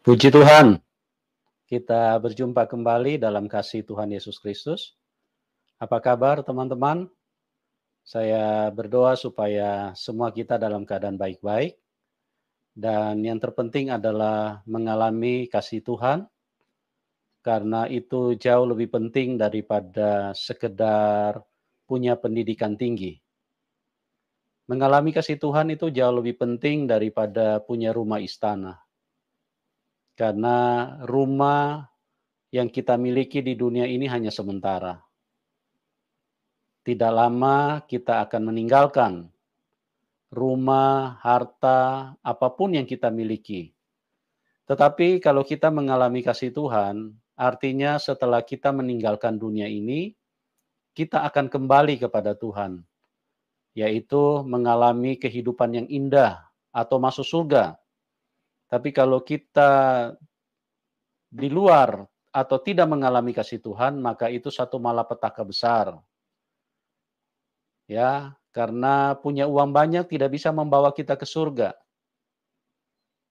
Puji Tuhan, kita berjumpa kembali dalam kasih Tuhan Yesus Kristus. Apa kabar teman-teman? Saya berdoa supaya semua kita dalam keadaan baik-baik. Dan yang terpenting adalah mengalami kasih Tuhan, karena itu jauh lebih penting daripada sekedar punya pendidikan tinggi. Mengalami kasih Tuhan itu jauh lebih penting daripada punya rumah istana. Karena rumah yang kita miliki di dunia ini hanya sementara. Tidak lama kita akan meninggalkan rumah, harta, apapun yang kita miliki. Tetapi kalau kita mengalami kasih Tuhan, artinya setelah kita meninggalkan dunia ini, kita akan kembali kepada Tuhan, yaitu mengalami kehidupan yang indah atau masuk surga. Tapi kalau kita di luar atau tidak mengalami kasih Tuhan, maka itu satu malapetaka besar. Ya, karena punya uang banyak tidak bisa membawa kita ke surga.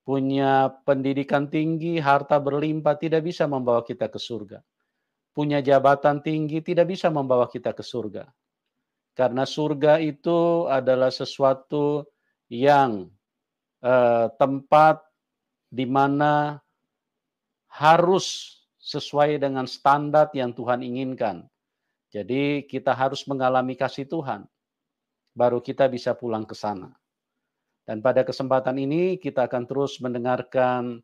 Punya pendidikan tinggi, harta berlimpah tidak bisa membawa kita ke surga. Punya jabatan tinggi tidak bisa membawa kita ke surga. Karena surga itu adalah sesuatu yang tempat di mana harus sesuai dengan standar yang Tuhan inginkan. Jadi kita harus mengalami kasih Tuhan, baru kita bisa pulang ke sana. Dan pada kesempatan ini kita akan terus mendengarkan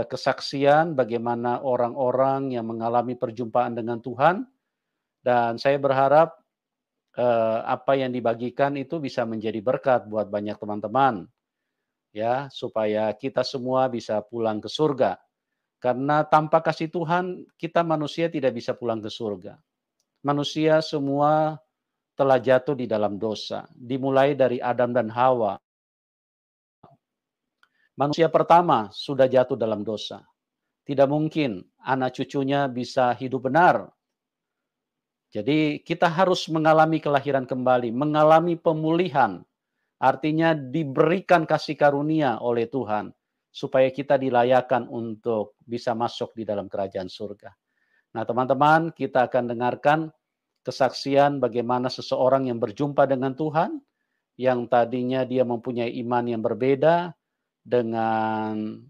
kesaksian bagaimana orang-orang yang mengalami perjumpaan dengan Tuhan. Dan saya berharap apa yang dibagikan itu bisa menjadi berkat buat banyak teman-teman, ya, supaya kita semua bisa pulang ke surga. Karena tanpa kasih Tuhan, kita manusia tidak bisa pulang ke surga. Manusia semua telah jatuh di dalam dosa, dimulai dari Adam dan Hawa. Manusia pertama sudah jatuh dalam dosa. Tidak mungkin anak cucunya bisa hidup benar. Jadi kita harus mengalami kelahiran kembali, mengalami pemulihan. Artinya diberikan kasih karunia oleh Tuhan, supaya kita dilayakan untuk bisa masuk di dalam kerajaan surga. Nah teman-teman, kita akan dengarkan kesaksian bagaimana seseorang yang berjumpa dengan Tuhan, yang tadinya dia mempunyai iman yang berbeda, dengan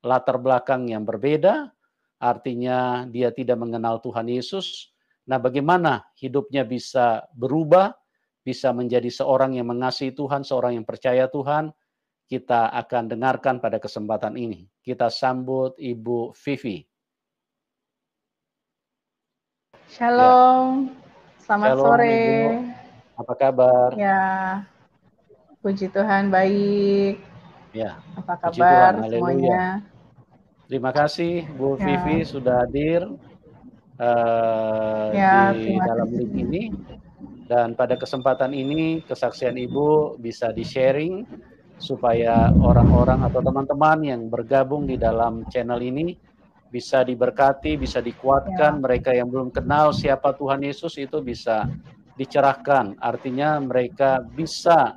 latar belakang yang berbeda, artinya dia tidak mengenal Tuhan Yesus. Nah bagaimana hidupnya bisa berubah, bisa menjadi seorang yang mengasihi Tuhan, seorang yang percaya Tuhan. Kita akan dengarkan pada kesempatan ini. Kita sambut Ibu Vivi. Shalom, selamat Shalom, sore. Ibu. Apa kabar? Ya, puji Tuhan baik. Ya, Apa puji Tuhan, kabar haleluya. semuanya? Terima kasih Bu Ya, Vivi sudah hadir di terima dalam link kasih. ini. Dan pada kesempatan ini kesaksian Ibu bisa di-sharing supaya orang-orang atau teman-teman yang bergabung di dalam channel ini bisa diberkati, bisa dikuatkan. Ya, Mereka yang belum kenal siapa Tuhan Yesus itu bisa dicerahkan. Artinya mereka bisa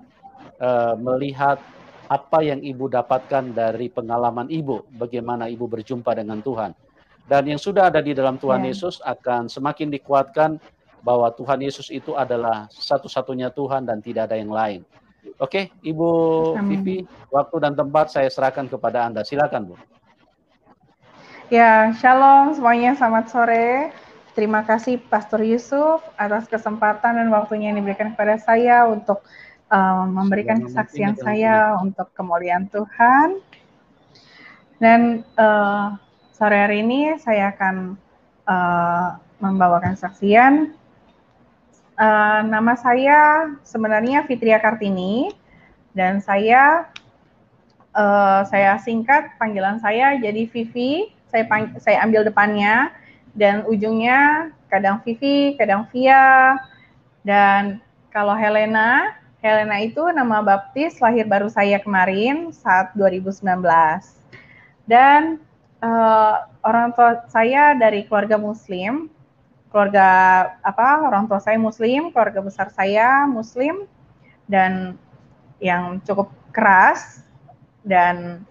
melihat apa yang Ibu dapatkan dari pengalaman Ibu, bagaimana Ibu berjumpa dengan Tuhan. Dan yang sudah ada di dalam Tuhan ya. Yesus akan semakin dikuatkan bahwa Tuhan Yesus itu adalah satu-satunya Tuhan dan tidak ada yang lain. Oke, Ibu Vivi, Amin. waktu dan tempat saya serahkan kepada Anda. Silakan, Bu. Ya, shalom semuanya, selamat sore. Terima kasih Pastor Yusuf atas kesempatan dan waktunya yang diberikan kepada saya untuk memberikan kesaksian saya untuk kemuliaan Tuhan. Dan sore hari ini saya akan membawakan kesaksian. Nama saya sebenarnya Fitria Kartini, dan saya singkat panggilan saya jadi Vivi. Saya ambil depannya dan ujungnya kadang Vivi, kadang Via. Dan kalau Helena itu nama baptis lahir baru saya kemarin saat 2019. Dan orang tua saya dari keluarga Muslim, orang tua saya Muslim, keluarga besar saya Muslim, dan yang cukup keras. Dan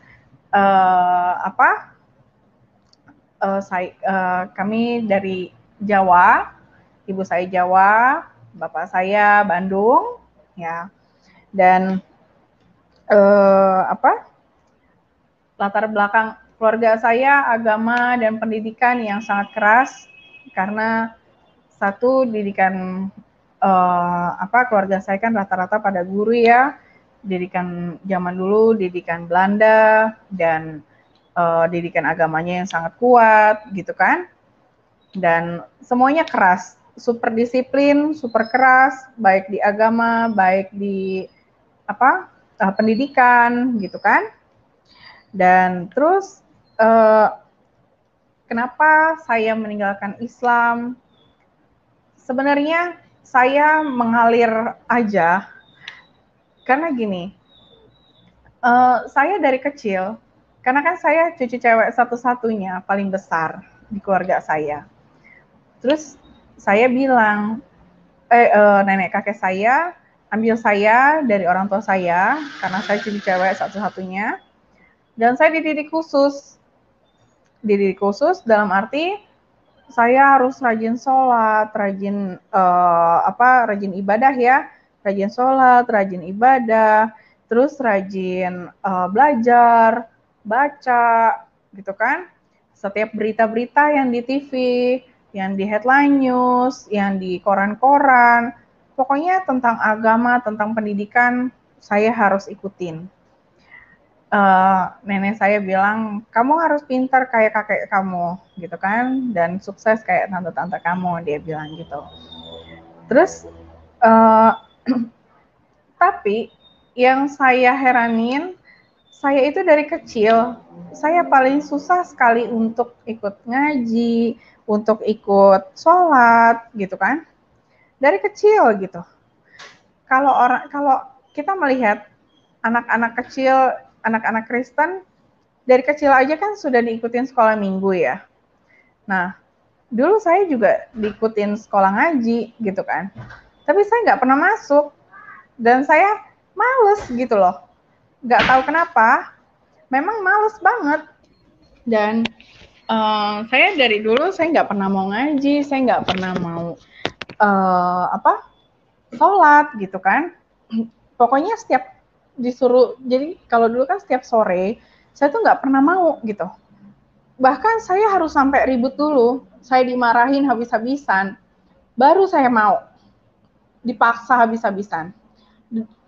kami dari Jawa, ibu saya Jawa, bapak saya Bandung, ya. Dan latar belakang keluarga saya agama dan pendidikan yang sangat keras karena satu didikan keluarga saya kan rata-rata pada guru ya, didikan zaman dulu, didikan Belanda dan didikan agamanya yang sangat kuat gitu kan, dan semuanya keras, super disiplin, super keras, baik di agama, baik di pendidikan gitu kan. Dan terus kenapa saya meninggalkan Islam? Sebenarnya saya mengalir aja karena gini, saya dari kecil, karena kan saya cucu cewek satu-satunya paling besar di keluarga saya. Terus saya bilang, nenek kakek saya ambil saya dari orang tua saya karena saya cucu cewek satu-satunya, dan saya dididik khusus. Dididik khusus dalam arti saya harus rajin sholat, rajin rajin ibadah ya, rajin sholat, rajin ibadah, terus rajin belajar, baca, gitu kan. Setiap berita-berita yang di TV, yang di headline news, yang di koran-koran, pokoknya tentang agama, tentang pendidikan, saya harus ikutin. Nenek saya bilang, kamu harus pintar kayak kakek kamu, gitu kan, dan sukses kayak tante-tante kamu, dia bilang gitu. Terus, tapi yang saya heranin, saya itu dari kecil, saya paling susah sekali untuk ikut ngaji, untuk ikut sholat, gitu kan, dari kecil gitu. Kalau kita melihat anak-anak kecil, anak-anak Kristen, dari kecil aja kan sudah diikutin sekolah minggu ya. Nah, dulu saya juga diikutin sekolah ngaji gitu kan. Tapi saya nggak pernah masuk. Dan saya males gitu loh. Nggak tahu kenapa. Memang males banget. Dan saya dari dulu saya nggak pernah mau ngaji. Saya nggak pernah mau sholat gitu kan. Pokoknya setiap disuruh, jadi kalau dulu kan setiap sore, saya tuh nggak pernah mau gitu. Bahkan saya harus sampai ribut dulu, saya dimarahin habis-habisan, baru saya mau, dipaksa habis-habisan.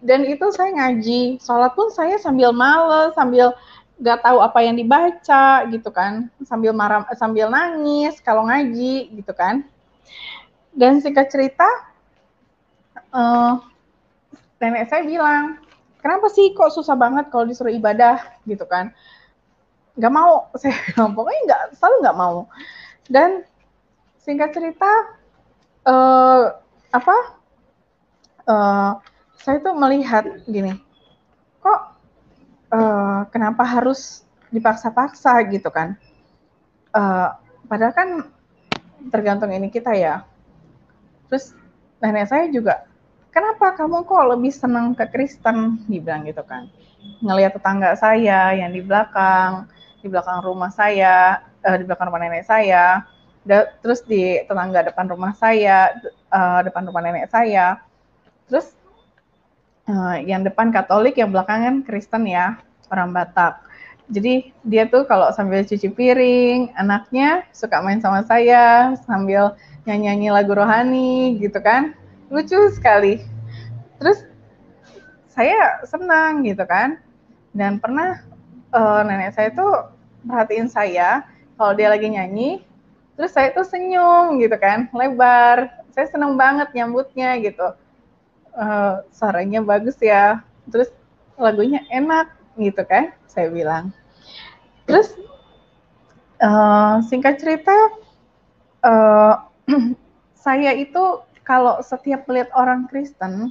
Dan itu saya ngaji, sholat pun saya sambil males, sambil nggak tahu apa yang dibaca gitu kan, sambil marah, sambil nangis kalau ngaji gitu kan. Dan singkat cerita, nenek saya bilang, kenapa sih kok susah banget kalau disuruh ibadah gitu kan. Nggak mau, saya bilang, pokoknya selalu nggak mau. Dan singkat cerita, saya tuh melihat gini, kok kenapa harus dipaksa-paksa gitu kan. Padahal kan tergantung ini kita ya. Terus nenek saya juga, kenapa kamu kok lebih senang ke Kristen, dibilang gitu kan. Ngelihat tetangga saya yang di belakang rumah saya, di belakang rumah nenek saya, terus di tetangga depan rumah saya, depan rumah nenek saya, terus yang depan Katolik, yang belakangan Kristen ya, orang Batak. Jadi dia tuh kalau sambil cuci piring, anaknya suka main sama saya sambil nyanyi lagu rohani gitu kan, lucu sekali. Terus saya senang gitu kan, dan pernah nenek saya tuh perhatiin saya kalau dia lagi nyanyi, terus saya tuh senyum gitu kan, lebar. Saya senang banget nyambutnya gitu. Suaranya bagus ya, terus lagunya enak gitu kan, saya bilang. Terus singkat cerita, saya itu kalau setiap melihat orang Kristen,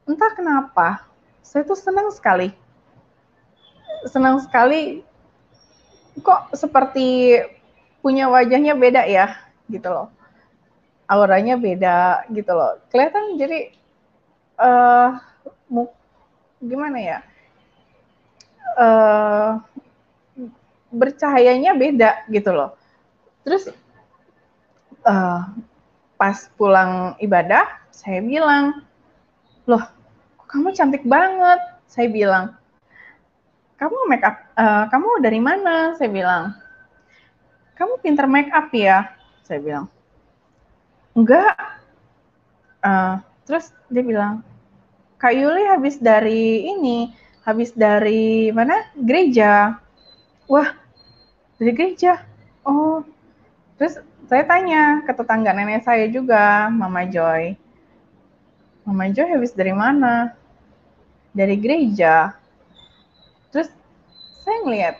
entah kenapa, saya tuh senang sekali. Senang sekali, kok seperti punya wajahnya beda ya, gitu loh. Auranya beda gitu loh. Kelihatan jadi, gimana ya, bercahayanya beda gitu loh. Terus pas pulang ibadah, saya bilang, loh, kamu cantik banget. Saya bilang, kamu make up, kamu dari mana? Saya bilang, kamu pinter make up ya? Saya bilang, enggak. Terus dia bilang, Kak Yuli habis dari mana? Gereja. Wah, dari gereja. Oh, terus saya tanya ke tetangga nenek saya juga, Mama Joy. Mama Joy habis dari mana? Dari gereja. Terus saya ngeliat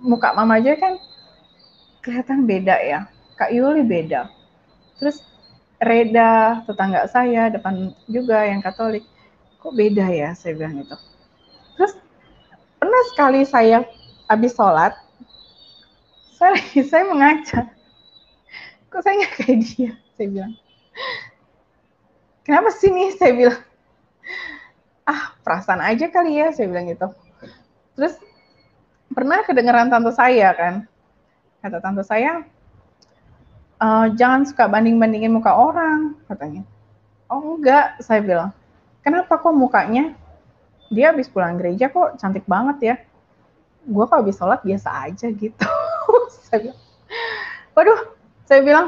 muka Mama Joy kan kelihatan beda ya. Kak Yuli beda. Terus Reda, tetangga saya, depan juga yang Katolik, kok beda ya, saya bilang gitu. Terus pernah sekali saya habis sholat, saya mengaca, kok saya nggak kayak dia, saya bilang. Kenapa sih nih, saya bilang. Perasaan aja kali ya, saya bilang gitu. Terus pernah kedengeran tante saya kan, kata tante saya, jangan suka banding-bandingin muka orang, katanya. Oh enggak, saya bilang. Kenapa kok mukanya? Dia habis pulang gereja kok cantik banget ya. Gue kalau habis sholat biasa aja gitu. Saya bilang, waduh, saya bilang,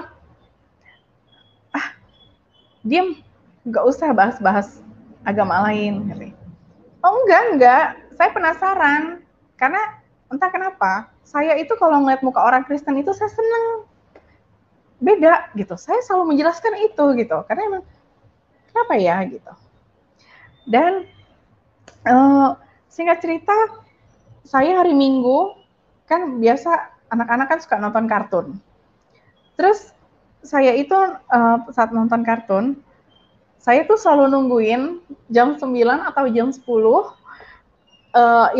diem, nggak usah bahas-bahas agama lain. Oh enggak, saya penasaran. Karena entah kenapa, saya itu kalau ngeliat muka orang Kristen itu saya seneng. Beda gitu, saya selalu menjelaskan itu gitu. Karena emang, kenapa ya gitu. Dan singkat cerita, saya hari Minggu, kan biasa anak-anak kan suka nonton kartun. Terus saya itu saat nonton kartun, saya tuh selalu nungguin jam 9 atau jam 10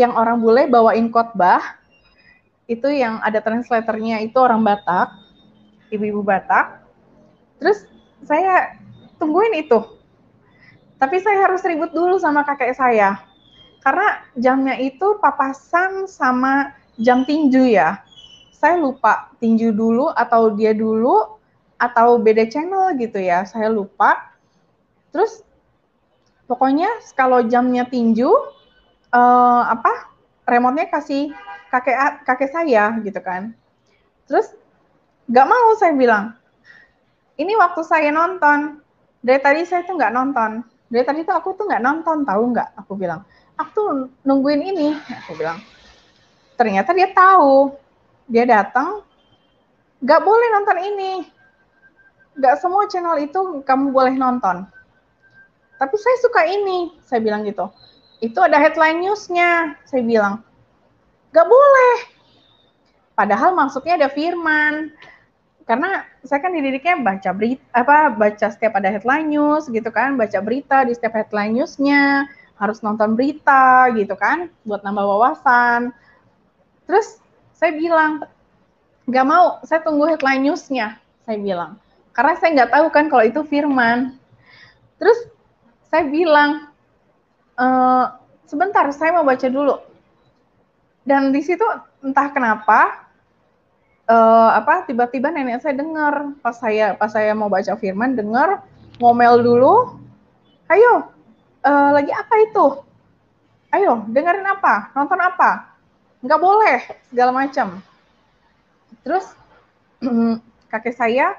yang orang bule bawain khotbah, itu yang ada translatornya itu orang Batak, ibu-ibu Batak. Terus saya tungguin itu. Tapi saya harus ribut dulu sama kakek saya. Karena jamnya itu papasan sama jam tinju ya. Saya lupa tinju dulu atau dia dulu atau beda channel gitu ya. Saya lupa. Terus pokoknya kalau jamnya tinju remote-nya kasih kakek saya gitu kan. Terus nggak mau saya bilang. Ini waktu saya nonton. Dari tadi saya tuh nggak nonton. Dari tadi tuh aku tuh nggak nonton, tahu nggak? Aku bilang. Aku tuh nungguin ini, aku bilang. Ternyata dia tahu. Dia datang, nggak boleh nonton ini. Nggak semua channel itu kamu boleh nonton. Tapi saya suka ini, saya bilang gitu. Itu ada headline news-nya, saya bilang. Nggak boleh. Padahal maksudnya ada firman. Karena saya kan dididiknya baca berita, baca setiap ada headline news gitu kan, baca berita di setiap headline newsnya, harus nonton berita gitu kan, buat nambah wawasan. Terus saya bilang, nggak mau, saya tunggu headline newsnya, saya bilang. Karena saya nggak tahu kan kalau itu firman. Terus saya bilang, sebentar, saya mau baca dulu. Dan di situ entah kenapa, tiba-tiba nenek saya dengar pas saya mau baca firman, dengar ngomel dulu, ayo lagi apa itu, ayo dengerin apa, nonton apa, nggak boleh segala macam. Terus kakek saya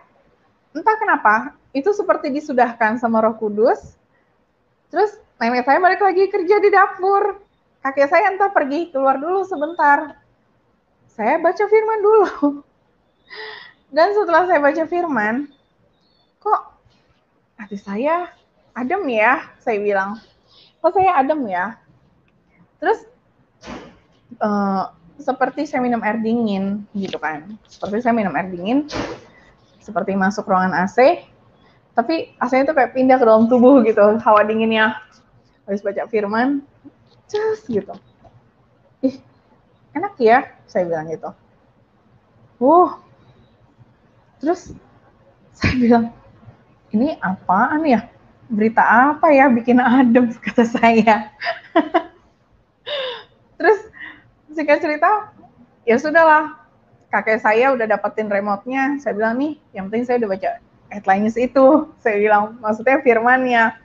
entah kenapa itu seperti disudahkan sama Roh Kudus. Terus nenek saya balik lagi kerja di dapur, kakek saya entah pergi keluar dulu sebentar, saya baca firman dulu. Dan setelah saya baca firman, kok hati saya adem ya, saya bilang. Kok saya adem ya? Terus seperti saya minum air dingin gitu kan. Seperti saya minum air dingin, seperti masuk ruangan AC, tapi AC-nya tuh kayak pindah ke dalam tubuh gitu, hawa dinginnya. Habis baca firman, cus gitu. Ih, enak ya, saya bilang gitu. Terus saya bilang, ini apaan ya? Berita apa ya bikin adem, kata saya. Terus singkat cerita, ya sudahlah, kakek saya udah dapetin remote-nya, saya bilang nih, yang penting saya udah baca headline-nya itu, saya bilang, maksudnya firmannya.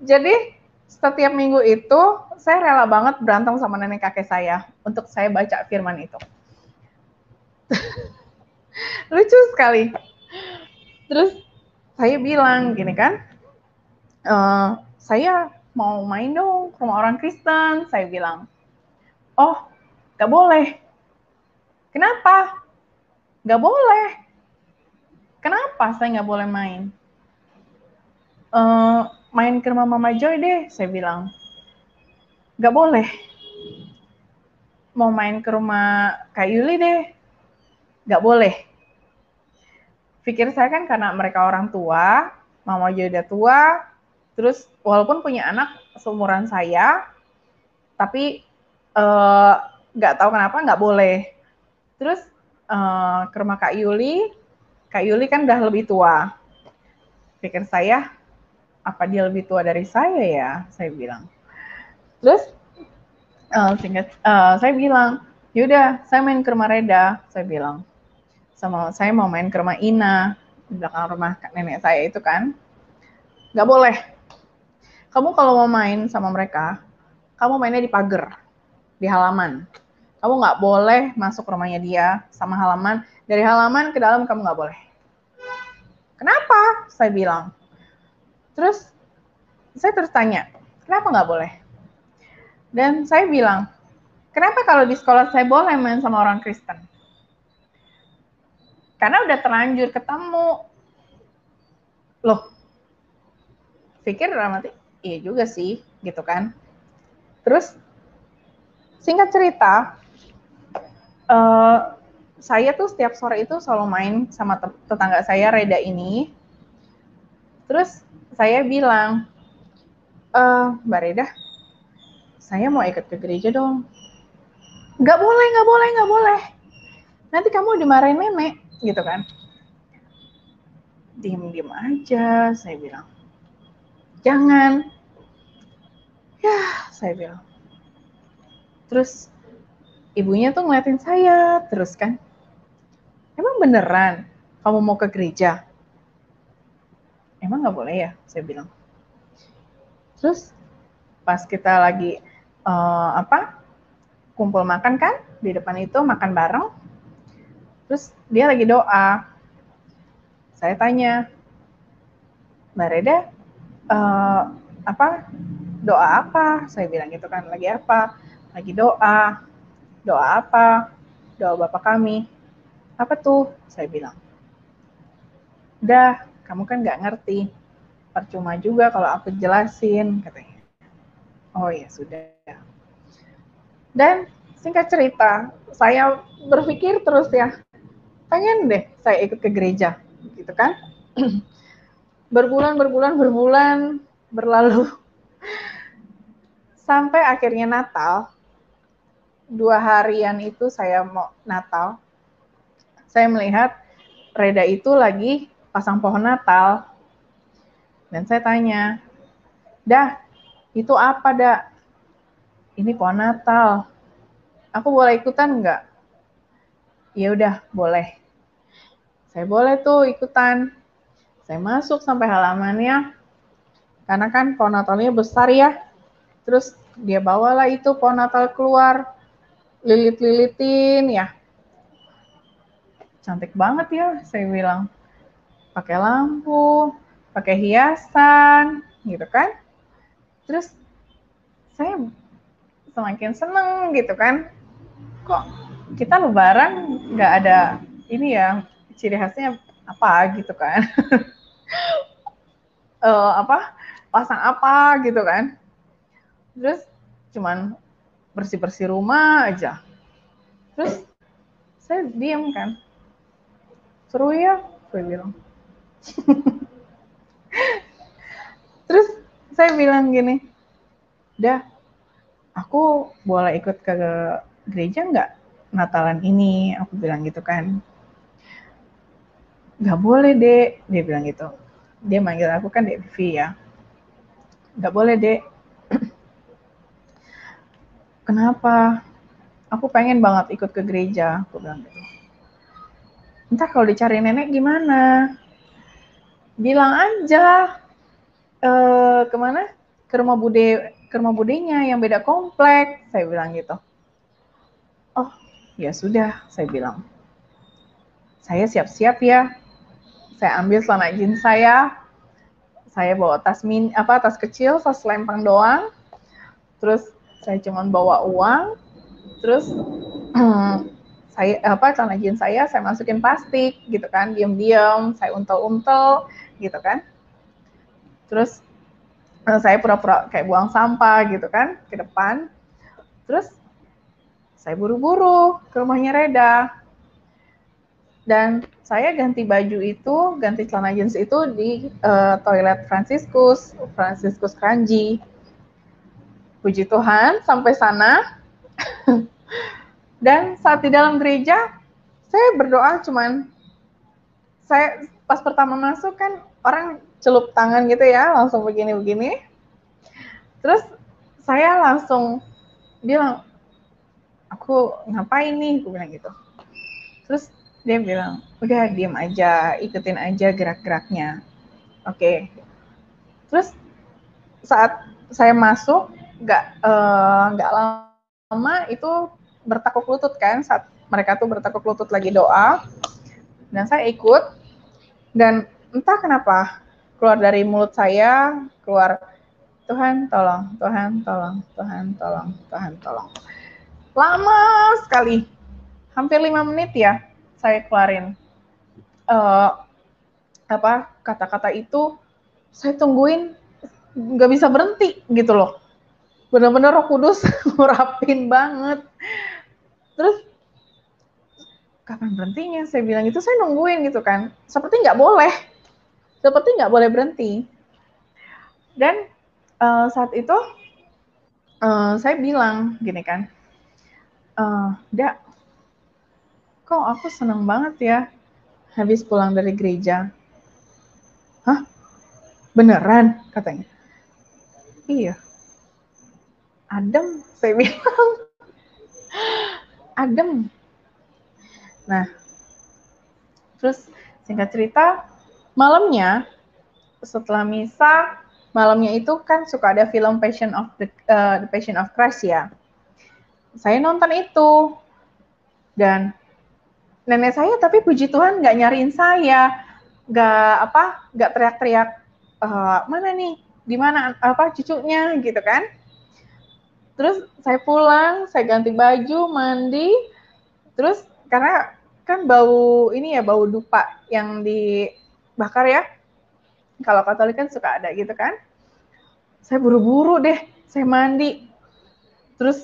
Jadi setiap minggu itu saya rela banget berantem sama nenek kakek saya untuk saya baca firman itu. Lucu sekali. Terus saya bilang gini kan, saya mau main dong ke rumah orang Kristen, saya bilang. Oh, gak boleh. Kenapa? Gak boleh. Kenapa saya gak boleh main? Main ke rumah Mama Joy deh, saya bilang. Gak boleh. Mau main ke rumah Kak Yuli deh. Gak boleh. Pikir saya kan karena mereka orang tua, Mama Joy udah tua, terus walaupun punya anak seumuran saya, tapi gak tahu kenapa gak boleh. Terus ke rumah Kak Yuli kan udah lebih tua. Pikir saya, apa dia lebih tua dari saya ya? Saya bilang. Terus saya bilang, yaudah saya main ke rumah Reda, saya bilang. Saya mau main ke rumah Ina, di belakang rumah nenek saya itu kan. Gak boleh. Kamu kalau mau main sama mereka, kamu mainnya di pagar, di halaman. Kamu gak boleh masuk rumahnya dia sama halaman. Dari halaman ke dalam kamu gak boleh. Kenapa? Saya bilang. Terus saya terus tanya, kenapa gak boleh? Dan saya bilang, kenapa kalau di sekolah saya boleh main sama orang Kristen? Karena udah terlanjur ketemu. Loh, pikir dalam hati, iya juga sih, gitu kan. Terus, singkat cerita, saya tuh setiap sore itu selalu main sama tetangga saya, Reda ini. Terus, saya bilang, Mbak Reda, saya mau ikut ke gereja dong. Gak boleh, gak boleh, gak boleh. Nanti kamu dimarahin nenek, gitu kan. Diem-diem aja, saya bilang. Jangan. Ya, saya bilang. Terus, ibunya tuh ngeliatin saya terus kan. Emang beneran kamu mau ke gereja? Emang gak boleh ya? Saya bilang. Terus, pas kita lagi, kumpul makan kan, di depan itu makan bareng. Terus, dia lagi doa. Saya tanya, Mbak Reda, doa apa? Saya bilang gitu kan, lagi apa? Lagi doa. Doa apa? Doa Bapa kami. Apa tuh? Saya bilang. Udah, kamu kan nggak ngerti. Percuma juga kalau aku jelasin, katanya. Oh ya sudah. Dan singkat cerita, saya berpikir terus ya, pengen deh saya ikut ke gereja, gitu kan? Berbulan berlalu. Sampai akhirnya Natal, 2 harian itu saya mau Natal, saya melihat Reda itu lagi pasang pohon Natal. Dan saya tanya, Dah, itu apa, Dak? Ini pohon Natal. Aku boleh ikutan nggak? Ya udah, boleh. Saya boleh tuh ikutan. Saya masuk sampai halamannya, karena kan pohon Natalnya besar ya. Terus dia bawalah itu pohon Natal keluar, lilit-lilitin ya. Cantik banget ya, saya bilang. Pakai lampu, pakai hiasan, gitu kan. Terus saya semakin seneng gitu kan. Kok kita lebaran nggak ada ini ya, ciri khasnya apa gitu kan. Pasang apa gitu kan. Terus cuman bersih-bersih rumah aja. Terus saya diem kan. Seru ya, saya bilang. Terus saya bilang gini, Dah, aku boleh ikut ke gereja nggak Natalan ini? Aku bilang gitu kan. Nggak boleh, Dek. Dia bilang gitu. Dia manggil aku kan Dek Vivi ya. Nggak boleh, Dek. Kenapa? aku pengen banget ikut ke gereja, aku bilang gitu. Entah kalau dicari nenek gimana? Bilang aja kemana? Ke rumah budenya yang beda komplek, saya bilang gitu. Oh, ya sudah, saya bilang. Saya siap-siap ya. Saya ambil celana jeans saya bawa tas kecil, tas lempang doang. Terus saya cuma bawa uang. Terus celana jeans saya masukin plastik gitu kan, diam-diam, saya untel-untel gitu kan. Terus saya pura-pura kayak buang sampah gitu kan ke depan. Terus saya buru-buru ke rumahnya Reda. Dan saya ganti celana jeans itu di toilet Franciscus Kranji. Puji Tuhan, sampai sana. Dan saat di dalam gereja, saya berdoa saya pas pertama masuk kan orang celup tangan gitu ya, langsung begini-begini. Terus saya langsung bilang, aku ngapain nih? Aku bilang gitu. Terus dia bilang, udah diem aja, ikutin aja gerak-geraknya. Oke. Terus saat saya masuk, nggak lama itu bertekuk lutut kan, saat mereka tuh bertekuk lutut lagi doa, dan saya ikut, dan entah kenapa keluar dari mulut saya, keluar, Tuhan tolong, Tuhan tolong, Tuhan tolong, Tuhan tolong. Lama sekali, hampir 5 menit ya, saya keluarin kata-kata itu, saya tungguin, nggak bisa berhenti gitu loh. Benar-benar Roh Kudus ngurapin banget. Terus kapan berhentinya? Saya bilang gitu, saya nungguin gitu kan. Seperti nggak boleh berhenti. Dan saat itu saya bilang gini kan, Dak, kok aku seneng banget ya habis pulang dari gereja. Hah? Beneran? Katanya. Iya. Adem, saya bilang. Adem. Nah, terus singkat cerita, malamnya setelah misa, malamnya itu kan suka ada film The Passion of Christ ya. Saya nonton itu, dan nenek saya tapi puji Tuhan nggak nyariin saya, nggak teriak-teriak, mana nih, di mana cucunya gitu kan. Terus saya pulang, saya ganti baju, mandi, terus karena kan bau dupa yang dibakar ya, kalau Katolik kan suka ada gitu kan. Saya buru-buru deh, saya mandi, terus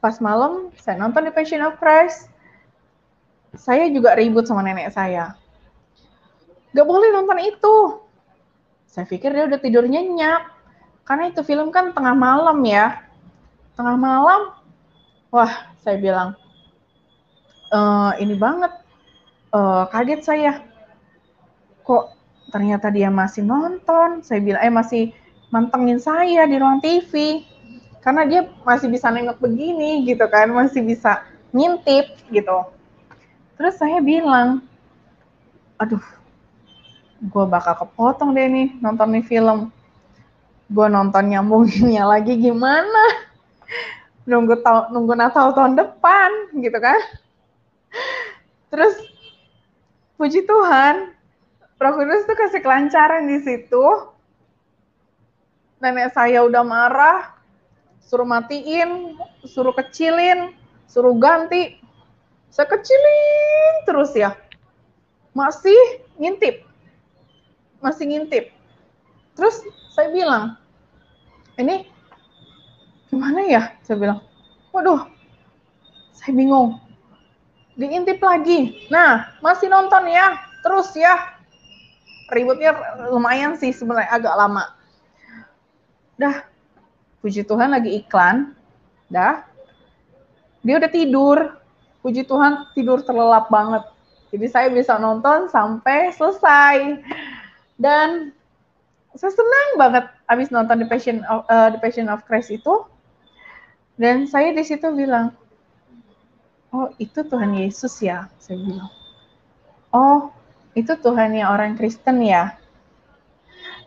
pas malam saya nonton The Passion of Christ. Saya juga ribut sama nenek saya, gak boleh nonton itu. Saya pikir dia udah tidur nyenyak, karena itu film kan tengah malam ya. Tengah malam, wah saya bilang, ini banget, kaget saya. Kok ternyata dia masih nonton. Saya bilang, masih mantengin saya di ruang TV. Karena dia masih bisa nengok begini gitu kan, masih bisa ngintip gitu. Terus saya bilang, aduh, gue bakal kepotong deh nih nonton nih film. Gue nonton nyambunginnya lagi gimana? Nunggu Natal tahun depan gitu kan. Terus puji Tuhan, Roh Kudus tuh kasih kelancaran di situ. Nenek saya udah marah, suruh matiin, suruh kecilin, suruh ganti. Saya kecilin terus ya. Masih ngintip. Terus saya bilang, ini gimana ya? Saya bilang, waduh, saya bingung. Diintip lagi. Nah, masih nonton ya, terus ya. Ributnya lumayan sih sebenarnya, agak lama. Dah, puji Tuhan lagi iklan. Dah, dia udah tidur. Puji Tuhan tidur terlelap banget. Jadi saya bisa nonton sampai selesai. Dan saya senang banget abis nonton The Passion of Christ itu. Dan saya di situ bilang, oh itu Tuhan Yesus ya, saya bilang. Oh itu Tuhannya orang Kristen ya.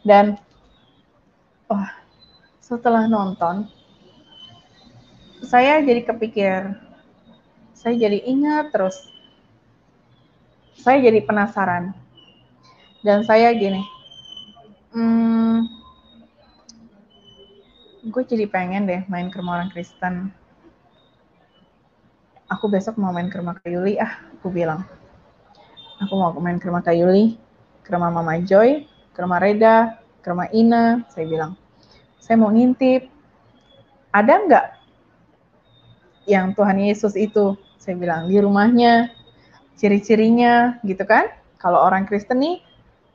Dan setelah nonton, saya jadi kepikir, saya jadi ingat terus, saya jadi penasaran. Dan saya gini, gue jadi pengen deh main ke rumah orang Kristen. Aku besok mau main ke rumah Kak Yuli, aku bilang. Aku mau main ke rumah Kak Yuli, ke rumah Mama Joy, ke rumah Reda, ke rumah Ina, saya bilang. Saya mau ngintip, ada nggak yang Tuhan Yesus itu? Saya bilang, di rumahnya, ciri-cirinya, gitu kan? Kalau orang Kristen nih,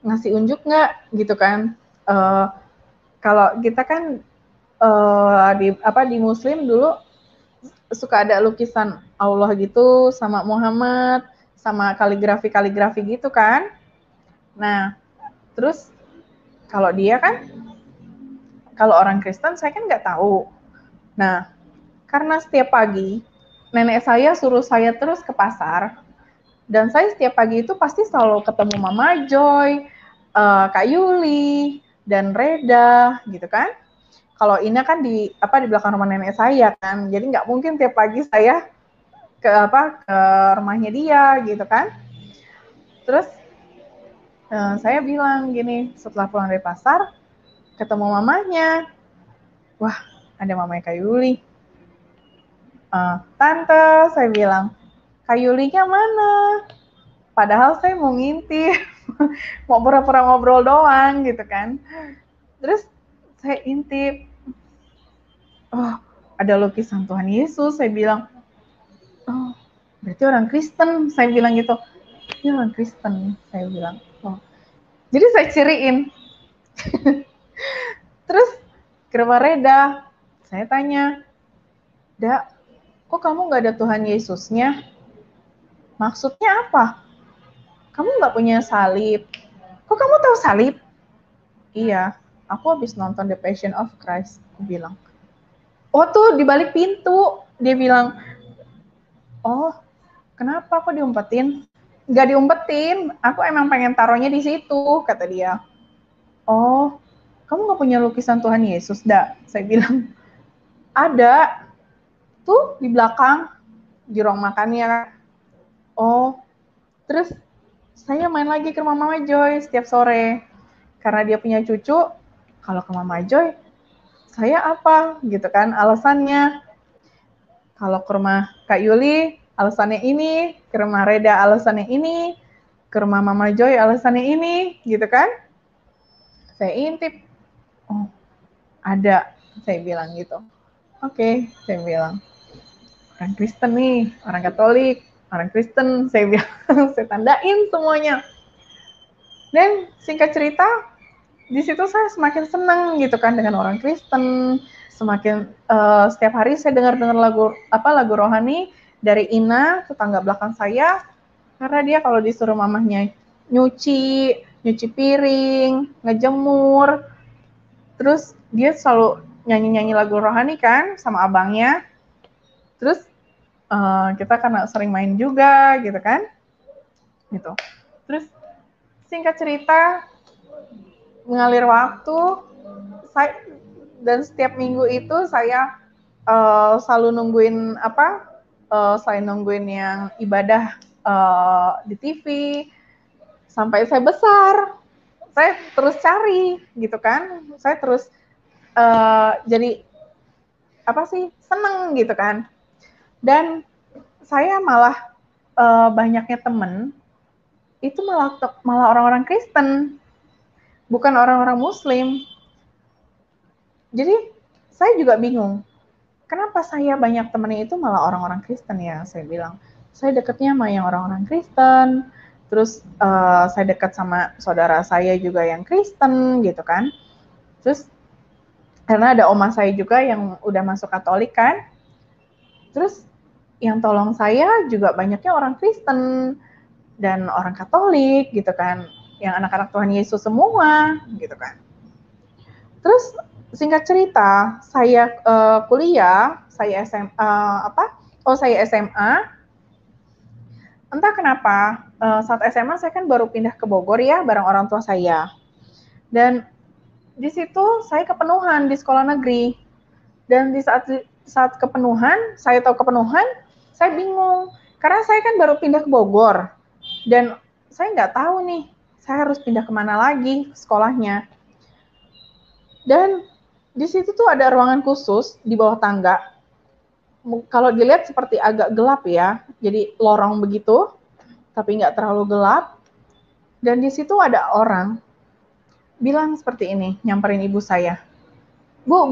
ngasih unjuk nggak, gitu kan? Kalau kita kan di Muslim dulu suka ada lukisan Allah gitu sama Muhammad sama kaligrafi gitu kan. Nah, terus kalau dia kan kalau orang Kristen saya kan nggak tahu. Nah, karena setiap pagi nenek saya suruh saya terus ke pasar dan saya setiap pagi itu pasti selalu ketemu Mama Joy, Kak Yuli dan Reda gitu kan. Kalau Ina kan di belakang rumah nenek saya kan, jadi nggak mungkin tiap pagi saya ke rumahnya dia gitu kan. Terus saya bilang gini, setelah pulang dari pasar ketemu mamanya, wah ada mamanya Kak Yuli. Tante, saya bilang, Kak Yulinya mana? Padahal saya mau ngintip, mau pura-pura ngobrol doang gitu kan. Terus saya intip, ada lukisan Tuhan Yesus, saya bilang, oh berarti orang Kristen, saya bilang gitu. Ini orang Kristen, saya bilang. Jadi saya ciriin. Terus ke rumah Reda, saya tanya, Da, kok kamu nggak ada Tuhan Yesusnya? Maksudnya apa? Kamu nggak punya salib. Kok kamu tahu salib? Iya, aku habis nonton The Passion of Christ, aku bilang. Oh tuh di balik pintu, dia bilang, oh kenapa kok diumpetin? Nggak diumpetin, aku emang pengen taruhnya di situ, kata dia. Oh, kamu nggak punya lukisan Tuhan Yesus, Da? Saya bilang, ada, tuh di belakang, di ruang makannya. Oh, terus saya main lagi ke rumah Mama Joy setiap sore. Karena dia punya cucu, kalau ke Mama Joy, saya apa gitu kan alasannya. Kalau ke rumah Kak Yuli, alasannya ini, ke rumah Reda alasannya ini, ke rumah Mama Joy alasannya ini, gitu kan. Saya intip, oh ada, saya bilang gitu. Oke, saya bilang, orang Kristen nih, orang Katolik, orang Kristen, saya bilang, saya tandain semuanya. Dan singkat cerita, di situ saya semakin senang gitu kan dengan orang Kristen. Semakin setiap hari saya dengar lagu rohani dari Ina, tetangga belakang saya, karena dia kalau disuruh mamahnya nyuci piring, ngejemur, terus dia selalu nyanyi lagu rohani kan sama abangnya. Terus kita karena sering main juga gitu kan, gitu. Terus singkat cerita, mengalir waktu, dan setiap minggu itu saya selalu nungguin saya nungguin yang ibadah di TV sampai saya besar. Saya terus cari gitu kan, saya terus jadi seneng gitu kan. Dan saya malah banyaknya temen itu malah orang-orang Kristen, bukan orang-orang Muslim. Jadi saya juga bingung, kenapa saya banyak temennya itu malah orang-orang Kristen ya, saya bilang. Saya dekatnya sama yang orang-orang Kristen, terus saya dekat sama saudara saya juga yang Kristen gitu kan. Terus karena ada oma saya juga yang udah masuk Katolik kan, terus yang tolong saya juga banyaknya orang Kristen dan orang Katolik gitu kan, yang anak-anak Tuhan Yesus semua gitu kan. Terus singkat cerita, saya kuliah, saya saya SMA. Entah kenapa, saat SMA saya kan baru pindah ke Bogor ya, bareng orang tua saya. Dan di situ saya kepenuhan di sekolah negeri. Dan di saat kepenuhan, saya tahu kepenuhan, saya bingung. Karena saya kan baru pindah ke Bogor. Dan saya nggak tahu nih, saya harus pindah kemana lagi sekolahnya. Dan di situ tuh ada ruangan khusus di bawah tangga. Kalau dilihat seperti agak gelap ya, jadi lorong begitu, tapi nggak terlalu gelap. Dan di situ ada orang bilang seperti ini, nyamperin ibu saya. Bu,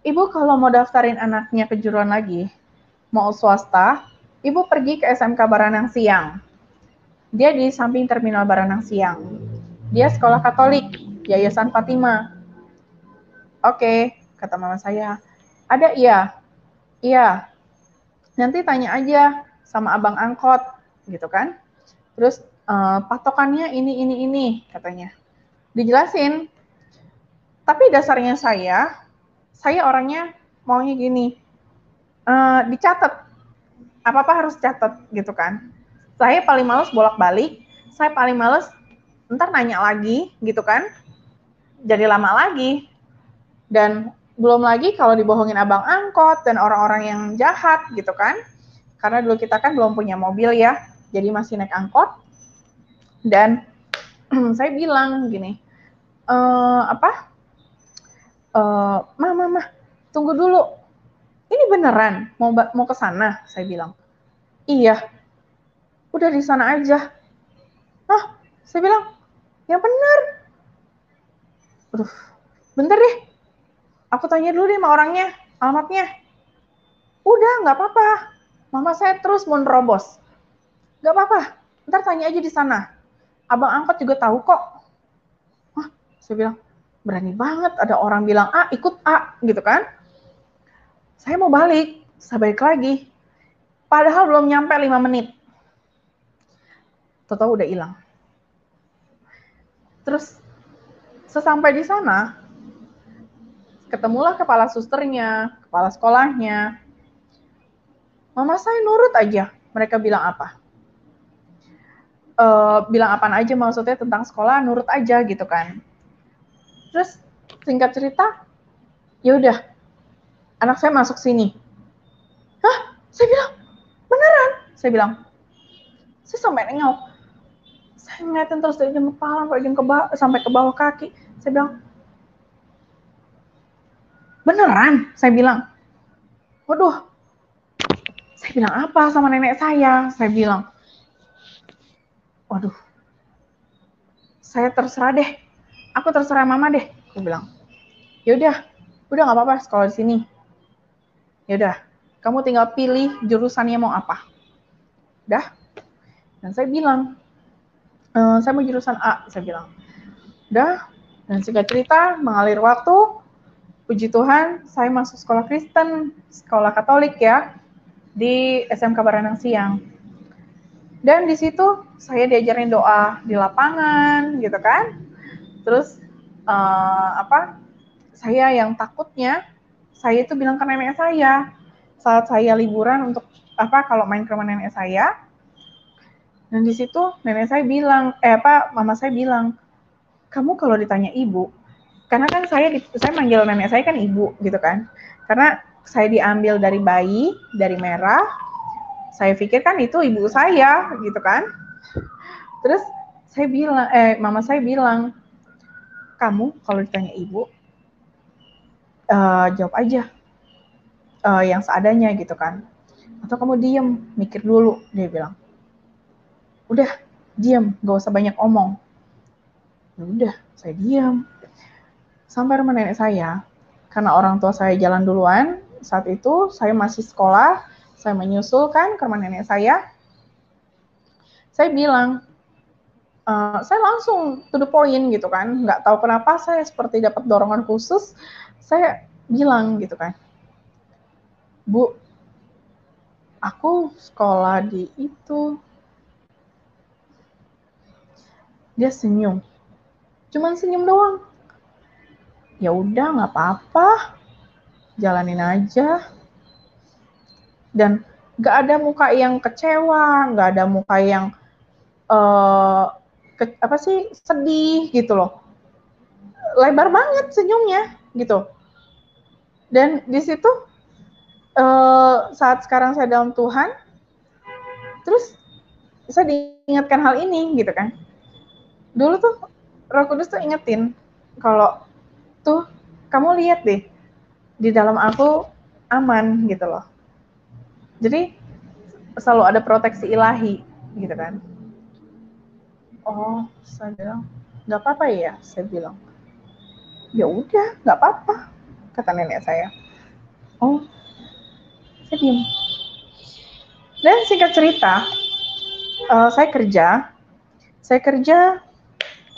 ibu kalau mau daftarin anaknya kejuruan lagi, mau swasta, ibu pergi ke SMK Baranang Siang. Dia di samping terminal Baranang Siang. Dia sekolah Katolik, Yayasan Fatima. Oke, kata mama saya. Ada iya. Iya. Nanti tanya aja sama abang angkot, gitu kan. Terus patokannya ini, katanya. Dijelasin. Tapi dasarnya saya orangnya maunya gini, dicatat. Apa-apa harus catat, gitu kan. Saya paling males bolak-balik, saya paling males ntar nanya lagi, gitu kan. Jadi lama lagi. Dan belum lagi kalau dibohongin abang angkot dan orang-orang yang jahat, gitu kan. Karena dulu kita kan belum punya mobil ya, jadi masih naik angkot. Dan saya bilang gini, mah, tunggu dulu. Ini beneran mau ke sana? Saya bilang. Iya. Udah di sana aja. Hah? Saya bilang, yang bener. Aduh, bentar deh. Aku tanya dulu deh sama orangnya, alamatnya. Udah, nggak apa-apa. Mama saya terus mau nerobos. Nggak apa-apa. Ntar tanya aja di sana. Abang angkot juga tahu kok. Hah? Saya bilang, berani banget ada orang bilang A, ikut A, gitu kan. Saya mau balik, saya balik lagi. Padahal belum nyampe 5 menit. Tahu-tahu udah hilang. Terus sesampai di sana, ketemulah kepala susternya, kepala sekolahnya. Mama saya nurut aja. Mereka bilang apa? Bilang apaan aja maksudnya tentang sekolah, nurut aja gitu kan. Terus singkat cerita, ya udah, anak saya masuk sini. Hah? Saya bilang, beneran? Saya bilang, saya sampai nengok. Saya ngeliatin terus dari jam kepala sampai ke bawah kaki. Saya bilang, beneran? Saya bilang, waduh, saya bilang apa sama nenek saya? Saya bilang, waduh, saya terserah deh. Aku terserah mama deh. Saya bilang, ya udah nggak apa-apa sekolah di sini. Ya udah, kamu tinggal pilih jurusannya mau apa. Udah. Dan saya bilang, saya mau jurusan A. Saya bilang, udah. Dan singkat cerita, mengalir waktu, puji Tuhan, saya masuk sekolah Kristen, sekolah Katolik ya, di SMK Baranang Siang. Dan di situ saya diajarin doa di lapangan, gitu kan. Terus saya yang takutnya, saya itu bilang ke nenek saya saat saya liburan untuk kalau main ke rumah nenek saya. Dan di situ nenek saya bilang, mama saya bilang, kamu kalau ditanya ibu, karena kan saya manggil nenek saya kan ibu gitu kan, karena saya diambil dari bayi, dari merah, saya pikir kan itu ibu saya gitu kan. Terus saya bilang, mama saya bilang, kamu kalau ditanya ibu, jawab aja yang seadanya gitu kan, atau kamu diem, mikir dulu, dia bilang. Udah, diem, gak usah banyak omong. Ya udah, saya diam. Sampai rumah nenek saya, karena orang tua saya jalan duluan, saat itu saya masih sekolah, saya menyusulkan ke rumah nenek saya. Saya bilang, saya langsung to the point gitu kan, nggak tahu kenapa saya seperti dapat dorongan khusus, saya bilang gitu kan, Bu, aku sekolah di itu. Dia senyum, cuman senyum doang. Ya udah, nggak apa-apa, jalanin aja. Dan nggak ada muka yang kecewa, nggak ada muka yang sedih gitu loh. Lebar banget senyumnya gitu. Dan di situ saat sekarang saya dalam Tuhan, terus saya diingatkan hal ini gitu kan. Dulu tuh Roh Kudus tuh ingetin kalau tuh kamu lihat deh di dalam aku aman gitu loh. Jadi selalu ada proteksi ilahi gitu kan. Oh, saya bilang nggak apa-apa ya, saya bilang. Ya udah, nggak apa-apa, kata nenek saya. Oh, saya diam. Dan singkat cerita, saya kerja,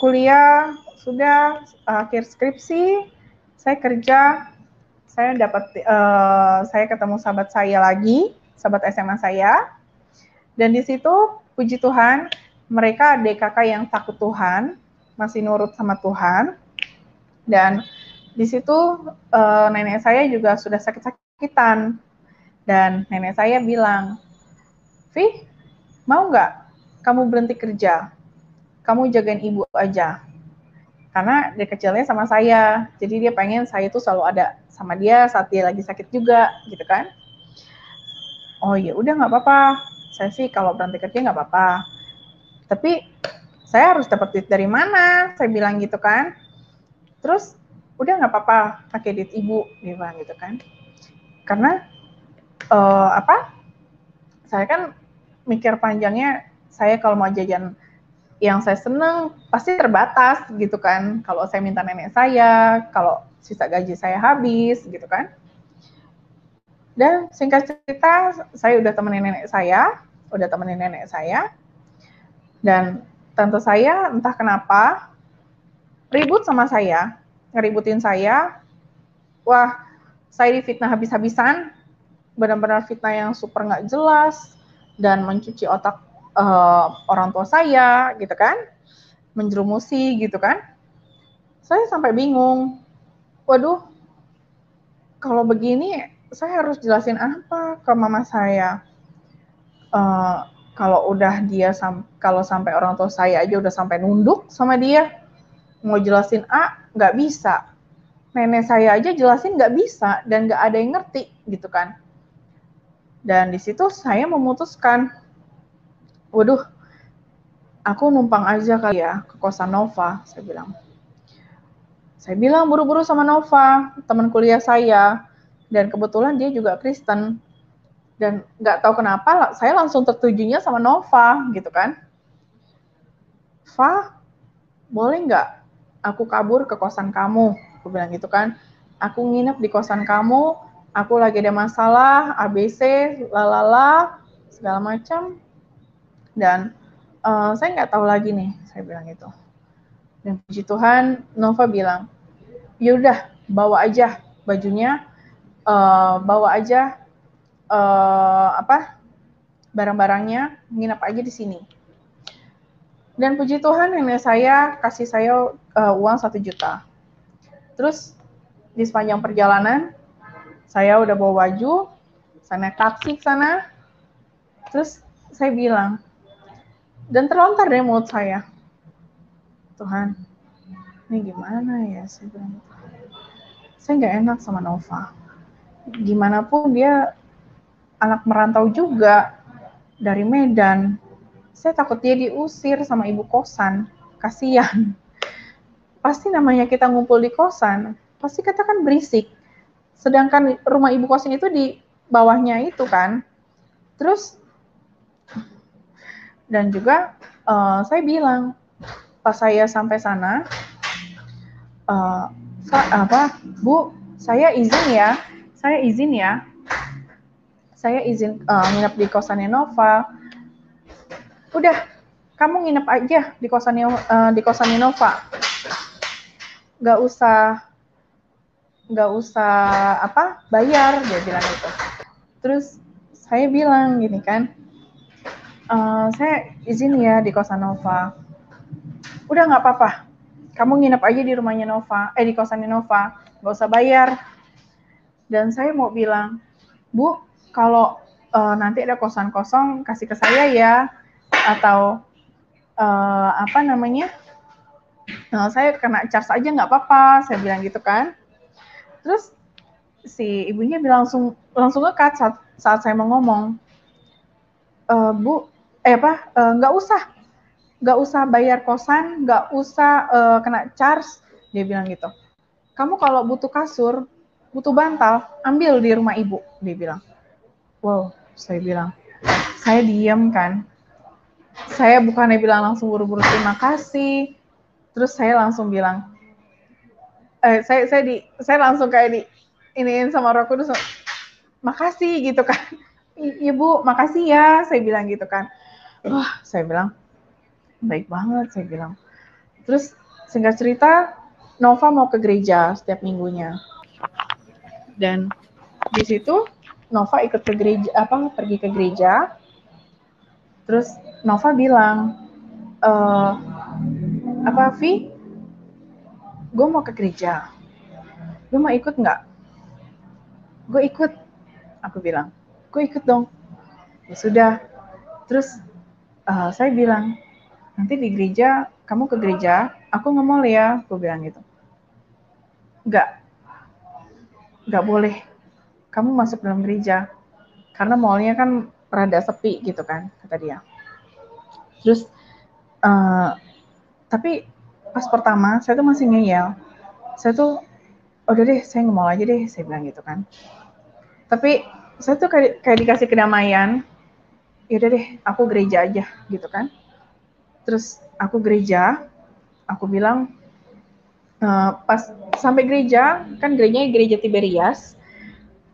kuliah, sudah akhir skripsi, saya kerja, saya ketemu sahabat saya lagi, sahabat SMA saya, dan di situ puji Tuhan, mereka DKK yang takut Tuhan, masih nurut sama Tuhan, dan di situ nenek saya juga sudah sakit-sakitan, dan nenek saya bilang, "Vi, mau nggak kamu berhenti kerja? Kamu jagain ibu aja." Karena dia kecilnya sama saya, jadi dia pengen saya itu selalu ada sama dia saat dia lagi sakit juga, gitu kan. Oh ya udah nggak apa-apa, saya sih kalau berhenti kerja nggak apa-apa. Tapi saya harus dapat duit dari mana? Saya bilang gitu kan. Terus udah nggak apa-apa pakai duit ibu, dia bilang gitu kan. Karena saya kan mikir panjangnya, saya kalau mau jajan yang saya seneng pasti terbatas gitu kan. Kalau saya minta nenek saya, kalau sisa gaji saya habis gitu kan. Dan singkat cerita, saya udah temenin nenek saya, dan tante saya entah kenapa ribut sama saya, ngeributin saya. Wah, saya difitnah habis-habisan, benar-benar fitnah yang super nggak jelas dan mencuci otak orang tua saya gitu kan, menjerumusi gitu kan. Saya sampai bingung, waduh, kalau begini saya harus jelasin apa ke mama saya? Kalau udah kalau sampai orang tua saya aja udah sampai nunduk sama dia, mau jelasin A nggak bisa, nenek saya aja jelasin nggak bisa dan nggak ada yang ngerti gitu kan. Dan di situ saya memutuskan, waduh, aku numpang aja kali ya ke kosan Nova, saya bilang. Saya bilang buru-buru sama Nova, teman kuliah saya, dan kebetulan dia juga Kristen. Dan nggak tahu kenapa, saya langsung tertujunya sama Nova, gitu kan. Fa, boleh nggak aku kabur ke kosan kamu? Aku bilang gitu kan. Aku nginep di kosan kamu, aku lagi ada masalah, ABC, lalala, segala macam. Dan saya nggak tahu lagi nih, saya bilang gitu. Dan puji Tuhan, Nova bilang, yaudah bawa aja bajunya, bawa aja barang-barangnya, nginep aja di sini. Dan puji Tuhan, nenek saya kasih saya uang 1 juta. Terus di sepanjang perjalanan, saya udah bawa baju, saya naik taksi ke sana. Terus saya bilang, dan terlontar dari mulut saya, Tuhan, ini gimana ya? Saya bilang, saya nggak enak sama Nova. Gimana pun dia anak merantau juga dari Medan. Saya takut dia diusir sama ibu kosan. Kasian. Pasti namanya kita ngumpul di kosan, pasti kita kan berisik. Sedangkan rumah ibu kosan itu di bawahnya itu kan. Terus, dan juga saya bilang, pas saya sampai sana, Bu, saya izin ya, nginep di kosannya Nova. Udah, kamu nginep aja di kosannya Nova. Nggak usah bayar, dia bilang gitu. Terus saya bilang gini kan, saya izin ya di kosan Nova. Udah nggak apa-apa, kamu nginep aja di rumahnya Nova, di kosannya Nova, nggak usah bayar. Dan saya mau bilang, Bu, kalau nanti ada kosan kosong kasih ke saya ya, atau apa namanya, saya kena charge aja nggak apa-apa, saya bilang gitu kan. Terus si ibunya bilang langsung nge-cut saat saya mau ngomong, Bu, nggak usah bayar kosan, nggak usah kena charge, dia bilang gitu. Kamu kalau butuh kasur, butuh bantal, ambil di rumah ibu, dia bilang. Wow, saya bilang, saya diam kan. Saya bukannya bilang langsung buru-buru terima kasih, terus saya langsung bilang, saya langsung kayak di iniin sama Roh Kudus, makasih gitu kan. Ibu, makasih ya, saya bilang gitu kan. Wah, saya bilang, baik banget, saya bilang. Terus singkat cerita, Nova mau ke gereja setiap minggunya. Dan di situ Nova ikut ke gereja, pergi ke gereja. Terus Nova bilang, Vi, gue mau ke gereja. Lu mau ikut nggak? Gue ikut. Aku bilang, gue ikut dong. Ya sudah. Terus saya bilang, nanti di gereja, kamu ke gereja, aku nggak mau ya, gue bilang gitu. Nggak boleh. Kamu masuk dalam gereja. Karena mallnya kan rada sepi gitu kan, kata dia. Terus, tapi pas pertama, saya tuh masih ngeyel. Saya tuh, udah deh, saya nggak mau aja deh, saya bilang gitu kan. Tapi, saya tuh kayak dikasih kedamaian, yaudah deh, aku gereja aja, gitu kan. Terus, aku gereja, aku bilang, pas sampai gereja, kan gerejanya gereja Tiberias,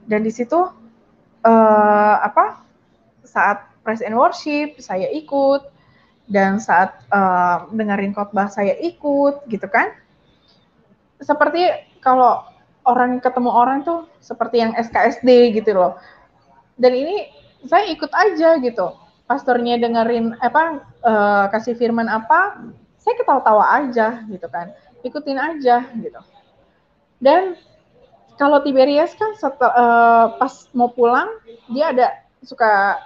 dan di situ, saat praise and worship, saya ikut, dan saat dengerin khotbah saya ikut, gitu kan. Seperti kalau orang ketemu orang tuh seperti yang SKSD gitu loh. Dan ini saya ikut aja gitu. Pastornya dengerin kasih firman apa, saya ketawa-tawa aja gitu kan. Ikutin aja gitu. Dan kalau Tiberias kan pas mau pulang dia ada suka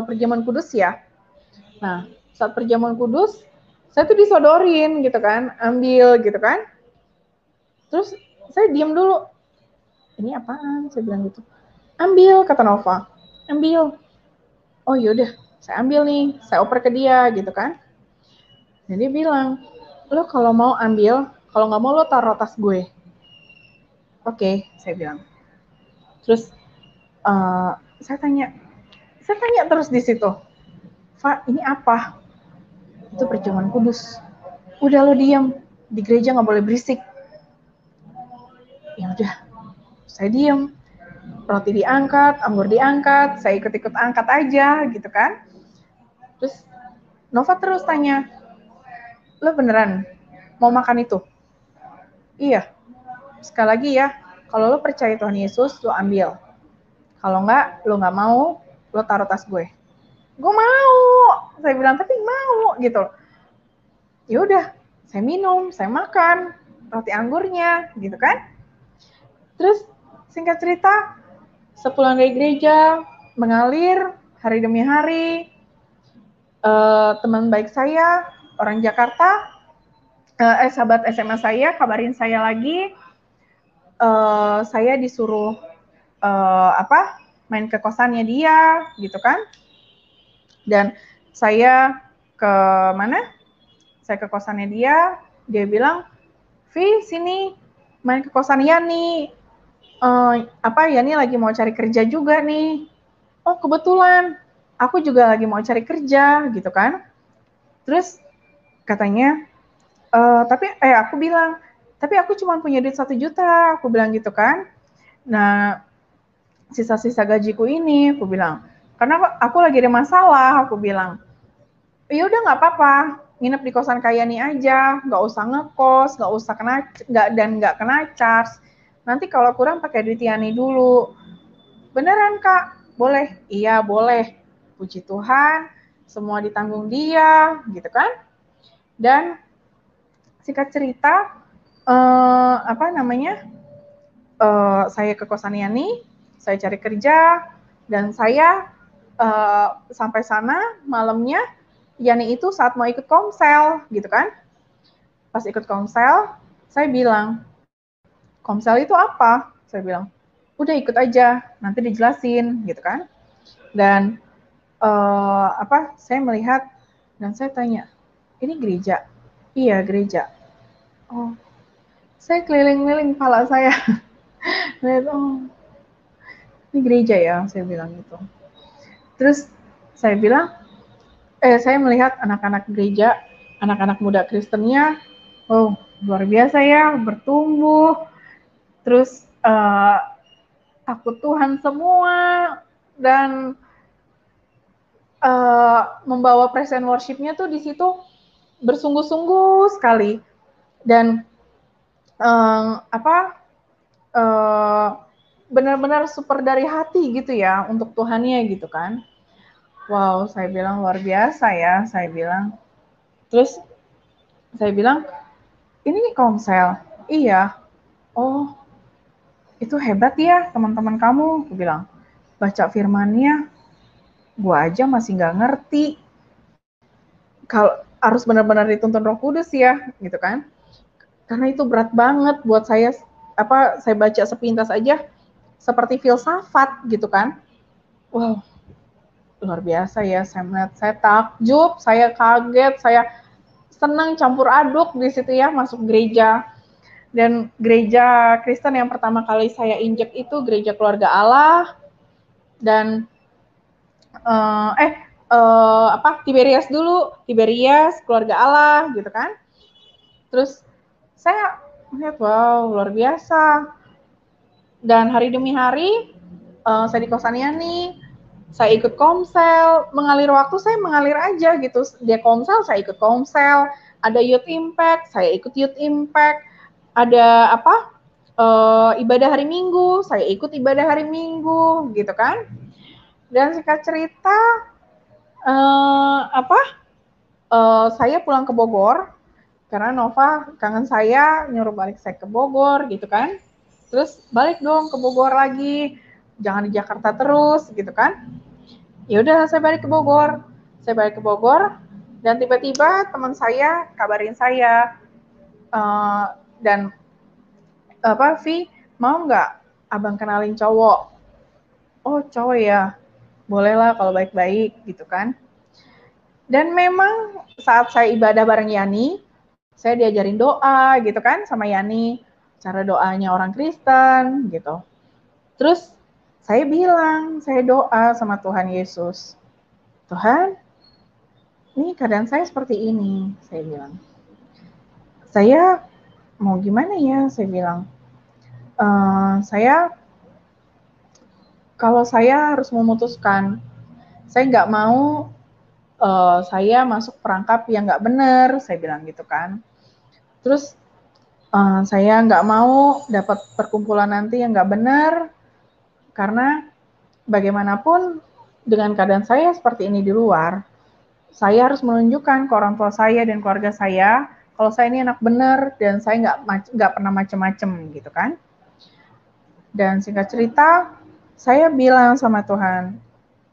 perjamuan kudus ya. Nah, saat perjamuan kudus saya tuh disodorin gitu kan, ambil gitu kan. Terus saya diam dulu. Ini apaan? Saya bilang gitu. Ambil, kata Nova. Ambil. Oh yaudah, saya ambil nih. Saya oper ke dia gitu kan. Dan dia bilang, lo kalau mau ambil, kalau nggak mau lo taruh tas gue. Oke, saya bilang. Terus saya tanya terus di situ, Fa, ini apa? Itu perjamuan kudus. Udah lo diam, di gereja nggak boleh berisik. Ya udah, saya diam. Roti diangkat, anggur diangkat, saya ikut-ikut angkat aja gitu kan. Terus Nova terus tanya, lo beneran mau makan itu? Iya, sekali lagi ya, kalau lo percaya Tuhan Yesus, lo ambil. Kalau enggak, lo nggak mau, lo taruh tas gue. Gue mau, saya bilang, tapi mau gitu. Ya udah, saya minum, saya makan roti anggurnya, gitu kan. Terus singkat cerita, sepulang dari gereja, mengalir hari demi hari, teman baik saya, orang Jakarta, sahabat SMA saya, kabarin saya lagi, saya disuruh main ke kosannya dia, gitu kan. Dan saya ke mana? Saya ke kosannya dia bilang, Vi, sini main ke kosan Yani. Yani lagi mau cari kerja juga nih. Oh, kebetulan aku juga lagi mau cari kerja, gitu kan. Terus katanya, aku bilang, tapi aku cuma punya duit 1 juta, aku bilang gitu kan. Nah, sisa-sisa gajiku ini, aku bilang, karena aku lagi ada masalah, aku bilang, ya udah nggak apa-apa, nginep di kosan kayak nih aja, nggak usah ngekos, nggak kena charge. Nanti kalau kurang pakai duit Yani dulu. Beneran Kak? Boleh? Iya boleh. Puji Tuhan, semua ditanggung dia, gitu kan? Dan singkat cerita, saya ke kosan Yani, saya cari kerja, dan saya sampai sana malamnya. Yani itu saat mau ikut komsel, gitu kan? Pas ikut komsel, saya bilang, komsel itu apa? Saya bilang, udah ikut aja, nanti dijelasin, gitu kan? Dan saya melihat dan saya tanya, ini gereja? Iya, gereja. Oh, saya keliling-keliling kepala saya. Lihat, oh, ini gereja ya, saya bilang gitu. Terus saya bilang, saya melihat anak-anak gereja, anak-anak muda Kristennya, oh, luar biasa ya, bertumbuh. Terus takut Tuhan semua, dan membawa present worship-nya tuh di situ bersungguh-sungguh sekali, dan benar-benar super dari hati gitu ya untuk Tuhannya gitu kan. Wow, saya bilang luar biasa ya, saya bilang. Terus saya bilang, ini komsel? Iya. Oh, itu hebat ya teman-teman kamu, aku bilang. Baca firmannya, gua aja masih nggak ngerti. Kalau harus benar-benar dituntun Roh Kudus ya, gitu kan? Karena itu berat banget buat saya. Saya baca sepintas aja seperti filsafat gitu kan. Wow, luar biasa ya. Saya takjub, saya kaget, saya senang campur aduk di situ ya, masuk gereja. Dan gereja Kristen yang pertama kali saya injek itu gereja Keluarga Allah. Dan Tiberias dulu, Tiberias Keluarga Allah gitu kan. Terus saya melihat, wow, luar biasa. Dan hari demi hari saya di kosan Yani, saya ikut komsel, mengalir waktu saya mengalir aja gitu. Dia komsel, saya ikut komsel. Ada youth impact, saya ikut youth impact. Ada ibadah hari Minggu, saya ikut ibadah hari Minggu, gitu kan. Dan singkat cerita, saya pulang ke Bogor, karena Nova kangen saya, nyuruh balik saya ke Bogor, gitu kan. Terus balik dong ke Bogor lagi, jangan di Jakarta terus, gitu kan. Ya udah, saya balik ke Bogor. Dan tiba-tiba teman saya kabarin saya, dan Vi, mau nggak abang kenalin cowok? Oh, cowok ya, bolehlah kalau baik-baik, gitu kan. Dan memang saat saya ibadah bareng Yani, saya diajarin doa gitu kan sama Yani, cara doanya orang Kristen gitu. Terus saya bilang, saya doa sama Tuhan Yesus, Tuhan, ini keadaan saya seperti ini, saya bilang. Saya mau gimana ya, saya bilang. Kalau saya harus memutuskan, saya nggak mau saya masuk perangkap yang nggak benar, saya bilang gitu kan. Terus saya nggak mau dapat perkumpulan nanti yang nggak benar, karena bagaimanapun dengan keadaan saya seperti ini di luar, saya harus menunjukkan ke orang tua saya dan keluarga saya kalau saya ini anak benar dan saya nggak pernah macem-macem gitu kan. Dan singkat cerita, saya bilang sama Tuhan,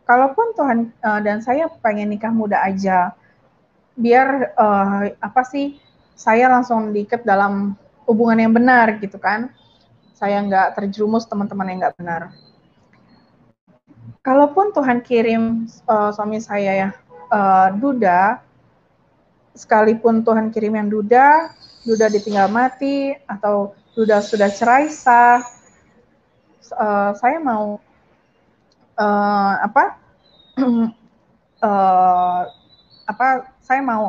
kalaupun Tuhan dan saya pengen nikah muda aja, biar saya langsung diikat dalam hubungan yang benar gitu kan. Saya nggak terjerumus teman-teman yang nggak benar. Kalaupun Tuhan kirim suami saya ya duda, sekalipun Tuhan kirim yang duda ditinggal mati, atau duda sudah cerai sah, saya mau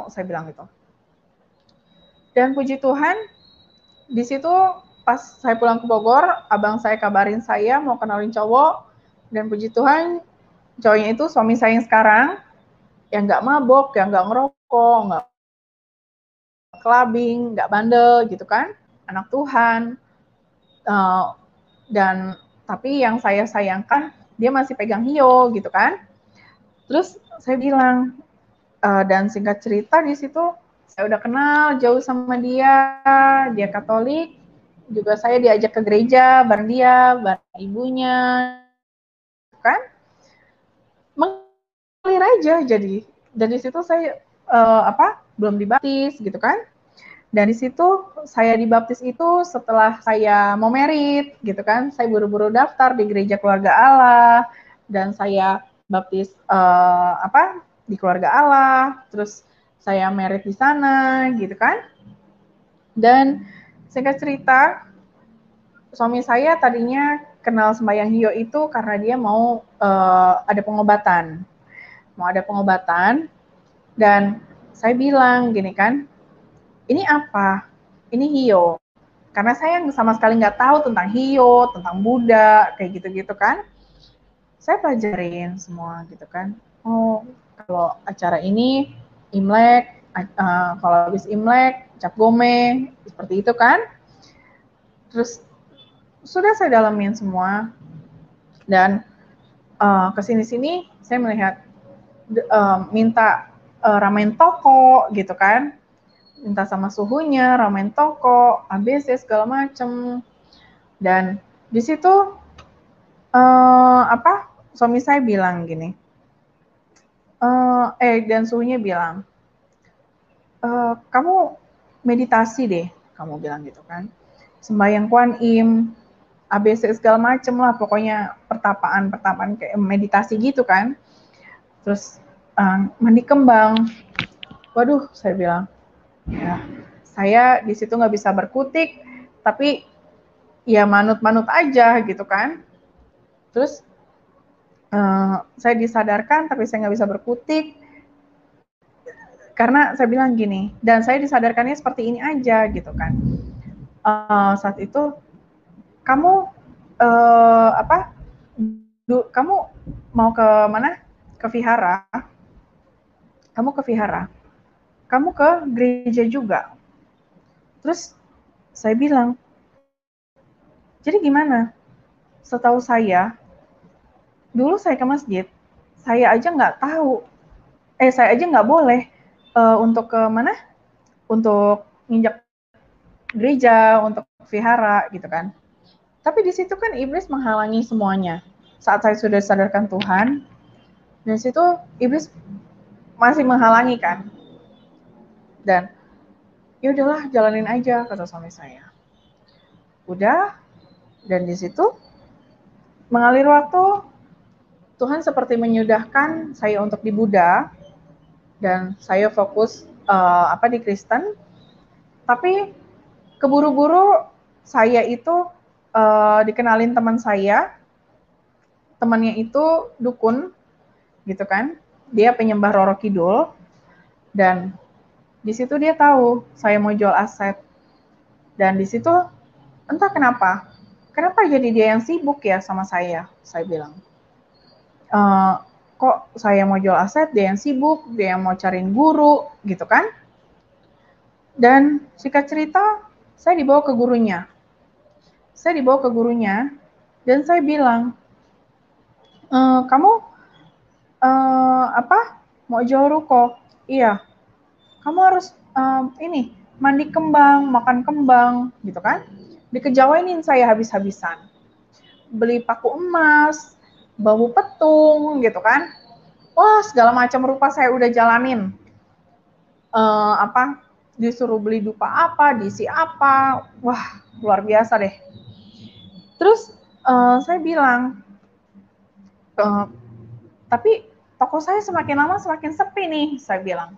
saya bilang gitu. Dan puji Tuhan, di situ pas saya pulang ke Bogor, abang saya kabarin saya mau kenalin cowok, dan puji Tuhan, cowoknya itu suami saya yang sekarang, yang nggak mabok, yang nggak ngerokok, nggak clubbing, nggak bandel gitu kan, anak Tuhan. Dan tapi yang saya sayangkan, dia masih pegang hio gitu kan. Terus saya bilang, dan singkat cerita di situ, saya udah kenal jauh sama dia Katolik, juga saya diajak ke gereja bareng dia, bareng ibunya, kan? Mengalir aja jadi. Dan di situ saya belum dibaptis gitu kan. Dan di situ saya dibaptis itu setelah saya mau merit gitu kan. Saya buru-buru daftar di Gereja Keluarga Allah dan saya baptis di Keluarga Allah, terus saya merit di sana gitu kan. Dan singkat cerita, suami saya tadinya kenal sembahyang Hio itu karena dia mau ada pengobatan. Mau ada pengobatan, dan saya bilang gini kan, ini apa? Ini Hio. Karena saya sama sekali nggak tahu tentang Hio, tentang Buddha, kayak gitu-gitu kan. Saya pelajarin semua gitu kan. Oh, kalau acara ini Imlek, kalau habis Imlek, Cap Gome, seperti itu kan. Terus sudah saya dalamin semua, dan kesini-sini saya melihat minta ramen toko gitu kan, minta sama suhunya ramen toko, ABC segala macem. Dan di situ suami saya bilang gini, dan suhunya bilang, kamu meditasi deh, kamu bilang gitu kan, sembahyang Kuan Im, ABC segala macem lah, pokoknya pertapaan kayak meditasi gitu kan. Terus mandi kembang. Waduh, saya bilang, ya saya di situ nggak bisa berkutik, tapi ya manut-manut aja gitu kan. Terus saya disadarkan, tapi saya nggak bisa berkutik karena saya bilang gini, dan saya disadarkannya seperti ini aja gitu kan. Saat itu kamu kamu mau ke mana? Ke vihara. Kamu ke vihara. Kamu ke gereja juga. Terus saya bilang, jadi gimana? Setahu saya, dulu saya ke masjid, saya aja nggak tahu, saya aja nggak boleh untuk ke mana? Untuk nginjak gereja, untuk vihara gitu kan. Tapi di situ kan iblis menghalangi semuanya. Saat saya sudah sadarkan Tuhan, di situ iblis masih menghalangi kan. Dan ya udahlah, jalanin aja kata suami saya. Udah, dan di situ mengalir waktu, Tuhan seperti menyudahkan saya untuk di Buddha, dan saya fokus di Kristen. Tapi keburu-buru saya itu dikenalin teman saya, temannya itu dukun gitu kan, dia penyembah Roro Kidul, dan di situ dia tahu saya mau jual aset. Dan di situ entah kenapa jadi dia yang sibuk ya sama saya bilang, kok saya mau jual aset, dia yang sibuk, dia yang mau cariin guru gitu kan. Dan singkat cerita, saya dibawa ke gurunya, dan saya bilang, kamu mau jual ruko? Iya. Kamu harus mandi kembang, makan kembang gitu kan. Dikejawainin saya habis-habisan, beli paku emas, bambu petung gitu kan. Wah, segala macam rupa saya udah jalanin. Disuruh beli dupa apa, diisi apa, wah luar biasa deh. Terus saya bilang, tapi toko saya semakin lama semakin sepi nih, saya bilang.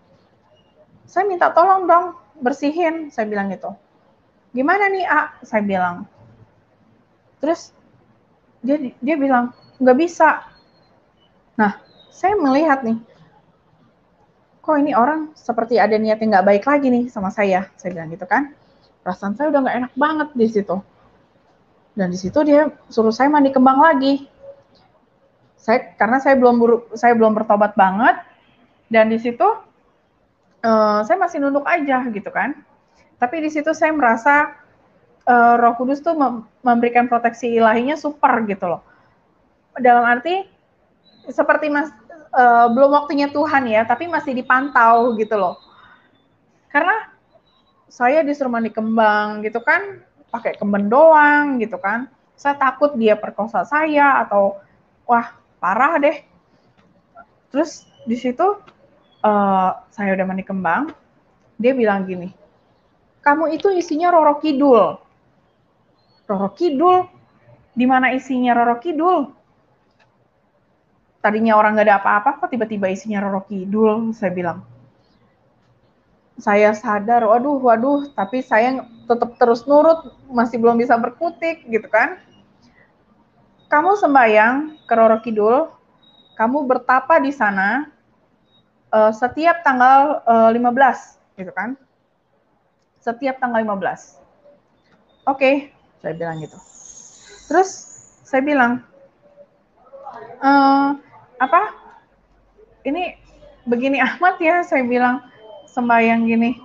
Saya minta tolong dong bersihin, saya bilang gitu. Gimana nih, saya bilang. Terus dia bilang, nggak bisa. Nah, saya melihat nih, kok ini orang seperti ada niat yang nggak baik lagi nih sama saya bilang gitu kan. Perasaan saya udah nggak enak banget di situ. Dan di situ dia suruh saya mandi kembang lagi. Karena saya belum bertobat banget, dan di situ saya masih nunduk aja gitu kan. Tapi di situ saya merasa Roh Kudus tuh memberikan proteksi ilahinya super gitu loh. Dalam arti seperti belum waktunya Tuhan ya, tapi masih dipantau gitu loh. Karena saya disuruh mandi kembang gitu kan, pakai kemben doang gitu kan. Saya takut dia perkosa saya atau wah parah deh. Terus di situ saya udah mandi kembang, dia bilang gini, kamu itu isinya Roro Kidul. Roro Kidul? Di mana isinya Roro Kidul? Tadinya orang gak ada apa-apa, kok tiba-tiba isinya Roro Kidul, saya bilang. Saya sadar, waduh, tapi saya tetap terus nurut, masih belum bisa berkutik gitu kan. Kamu sembahyang ke Roro Kidul, kamu bertapa di sana setiap tanggal 15, gitu kan. Setiap tanggal 15. Oke, saya bilang gitu. Terus saya bilang, apa? Ini begini amat ya, saya bilang sembahyang gini.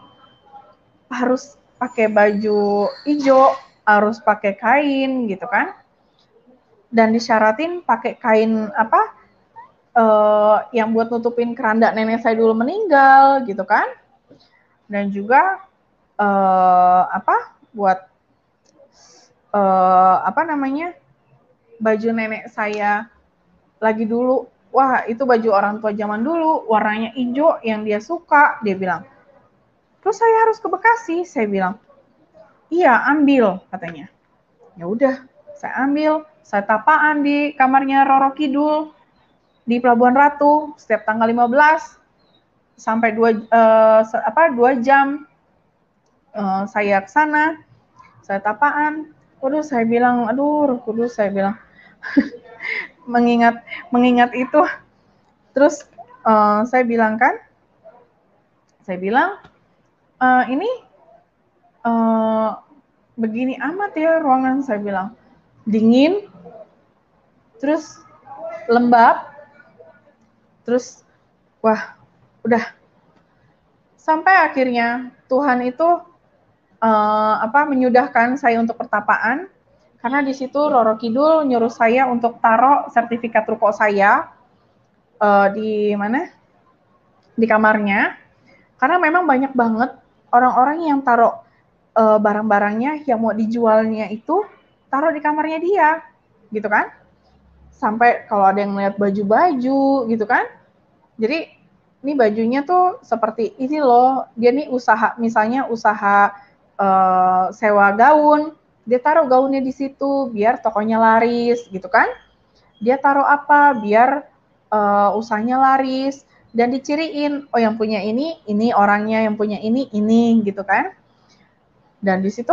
Harus pakai baju hijau, harus pakai kain gitu kan. Dan disyaratin pakai kain apa? Yang buat nutupin keranda nenek saya dulu meninggal gitu kan. Dan juga apa? Buat apa namanya? Baju nenek saya lagi dulu, wah itu baju orang tua zaman dulu, warnanya hijau yang dia suka, dia bilang. Terus saya harus ke Bekasi, saya bilang. Iya, ambil katanya. Ya udah, saya ambil, saya tapaan di kamarnya Roro Kidul di Pelabuhan Ratu setiap tanggal 15 sampai 2 jam saya ke sana, saya tapaan. Waduh, saya bilang, aduh, Roh Kudus, saya bilang, mengingat itu. Terus saya bilang kan, ini begini amat ya ruangan, saya bilang, dingin, terus lembab, terus wah, udah. Sampai akhirnya Tuhan itu menyudahkan saya untuk pertapaan, karena di situ Roro Kidul nyuruh saya untuk taruh sertifikat ruko saya di mana? Di kamarnya, karena memang banyak banget orang-orang yang taruh barang-barangnya yang mau dijualnya itu taruh di kamarnya dia, gitu kan? Sampai kalau ada yang melihat baju-baju, gitu kan? Jadi ini bajunya tuh seperti ini loh, dia nih usaha, misalnya usaha sewa gaun, dia taruh gaunnya di situ biar tokonya laris, gitu kan? Dia taruh apa biar usahanya laris, dan diciriin, oh yang punya ini orangnya, yang punya ini, gitu kan? Dan di situ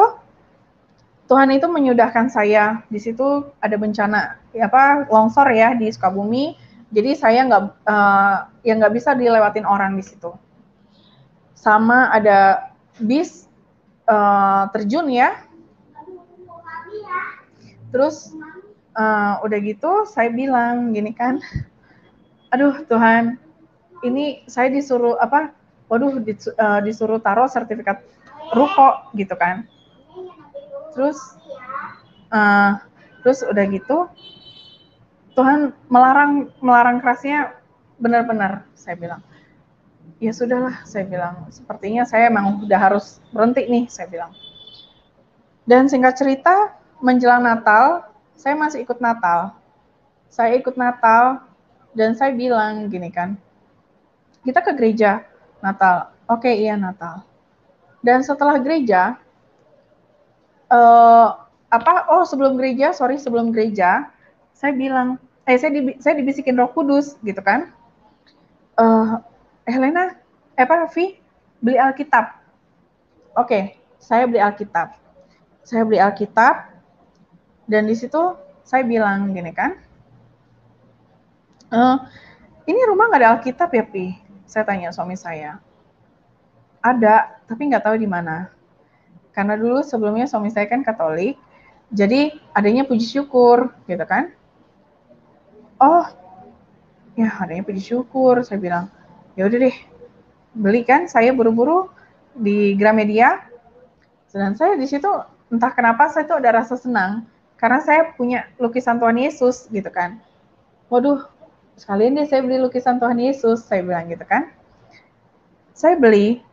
Tuhan itu menyudahkan saya. Di situ ada bencana longsor ya di Sukabumi. Jadi saya nggak bisa dilewatin orang di situ. Sama ada bis terjun ya. Terus udah gitu saya bilang gini kan, aduh Tuhan, ini saya disuruh disuruh taruh sertifikat ruko gitu kan. Terus udah gitu Tuhan melarang kerasnya, benar-benar saya bilang. Ya sudahlah, saya bilang, sepertinya saya emang udah harus berhenti nih, saya bilang. Dan singkat cerita, menjelang Natal, saya masih ikut Natal. Saya ikut Natal, dan saya bilang gini kan, kita ke gereja Natal. Oke, iya Natal. Dan setelah gereja, sebelum gereja, saya bilang, saya dibisikin Roh Kudus, gitu kan. Helena, Vi, beli Alkitab. Oke, saya beli Alkitab. Dan di situ saya bilang gini kan, ini rumah nggak ada Alkitab ya, Pi? Saya tanya suami saya. Ada, tapi nggak tahu di mana. Karena dulu sebelumnya suami saya kan Katolik, jadi adanya puji syukur, gitu kan. Oh, ya adanya puji syukur, saya bilang. Ya udah deh, beli kan, saya buru-buru di Gramedia. Dan saya di situ entah kenapa saya tuh ada rasa senang karena saya punya lukisan Tuhan Yesus gitu kan. Waduh, sekalian deh saya beli lukisan Tuhan Yesus, saya bilang gitu kan. Saya beli,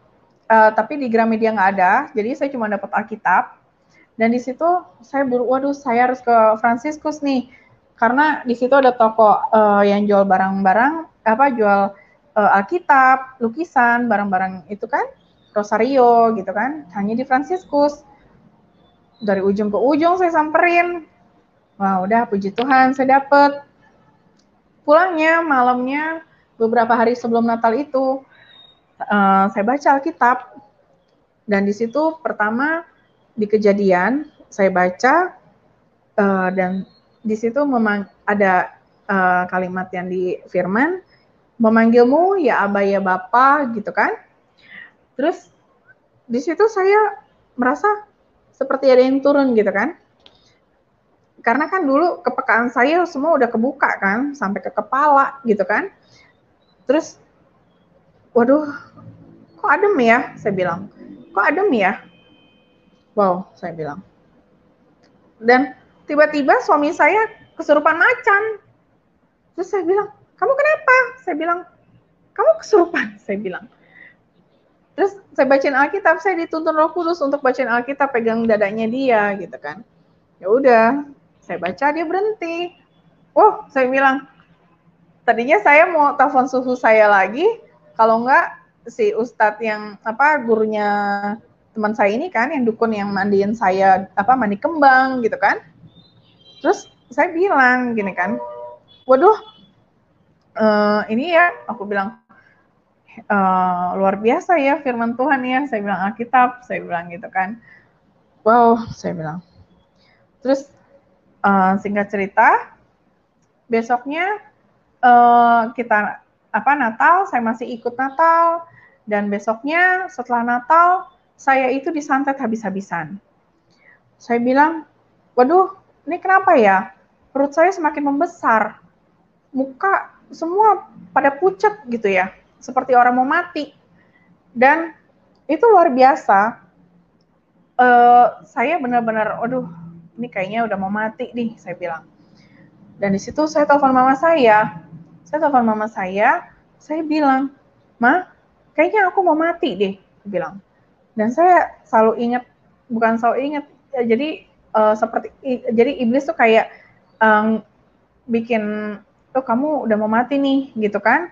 tapi di Gramedia nggak ada, jadi saya cuma dapat Alkitab. Dan di situ saya waduh, saya harus ke Fransiskus nih, karena di situ ada toko yang jual barang-barang, jual Alkitab, lukisan, barang-barang itu kan, rosario gitu kan, hanya di Fransiskus. Dari ujung ke ujung saya samperin. Wah, udah puji Tuhan saya dapet. Pulangnya malamnya beberapa hari sebelum Natal itu saya baca Alkitab, dan di situ pertama di Kejadian saya baca, dan di situ ada kalimat yang di firman, memanggilmu ya Aba ya Bapa gitu kan. Terus di situ saya merasa seperti ada yang turun gitu kan. Karena kan dulu kepekaan saya semua udah kebuka kan, sampai ke kepala gitu kan. Terus, waduh, kok adem ya? Saya bilang, kok adem ya? Wow, saya bilang. Dan tiba-tiba suami saya kesurupan macan. Terus saya bilang, kamu kenapa? Saya bilang, kamu kesurupan? Saya bilang. Terus saya bacain Alkitab, saya dituntun Roh Kudus untuk bacain Alkitab, pegang dadanya dia gitu kan. Ya udah, saya baca, dia berhenti. Oh, saya bilang, tadinya saya mau telepon susu saya lagi, kalau enggak si ustadz yang gurunya teman saya ini kan, yang dukun yang mandiin saya mandi kembang gitu kan. Terus saya bilang gini kan, waduh, ini ya, aku bilang, luar biasa ya firman Tuhan ya, saya bilang Alkitab, saya bilang gitu kan. Wow, saya bilang. Terus singkat cerita, besoknya kita Natal, saya masih ikut Natal, dan besoknya setelah Natal saya itu disantet habis-habisan. Saya bilang, waduh, ini kenapa ya? Perut saya semakin membesar, muka semua pada pucat gitu ya, seperti orang mau mati. Dan itu luar biasa. Saya benar-benar, waduh, ini kayaknya udah mau mati nih, saya bilang. Dan di situ saya telepon mama saya. Saya bilang, Ma, kayaknya aku mau mati deh, saya bilang. Dan saya selalu ingat, jadi jadi iblis tuh kayak bikin, oh kamu udah mau mati nih, gitu kan?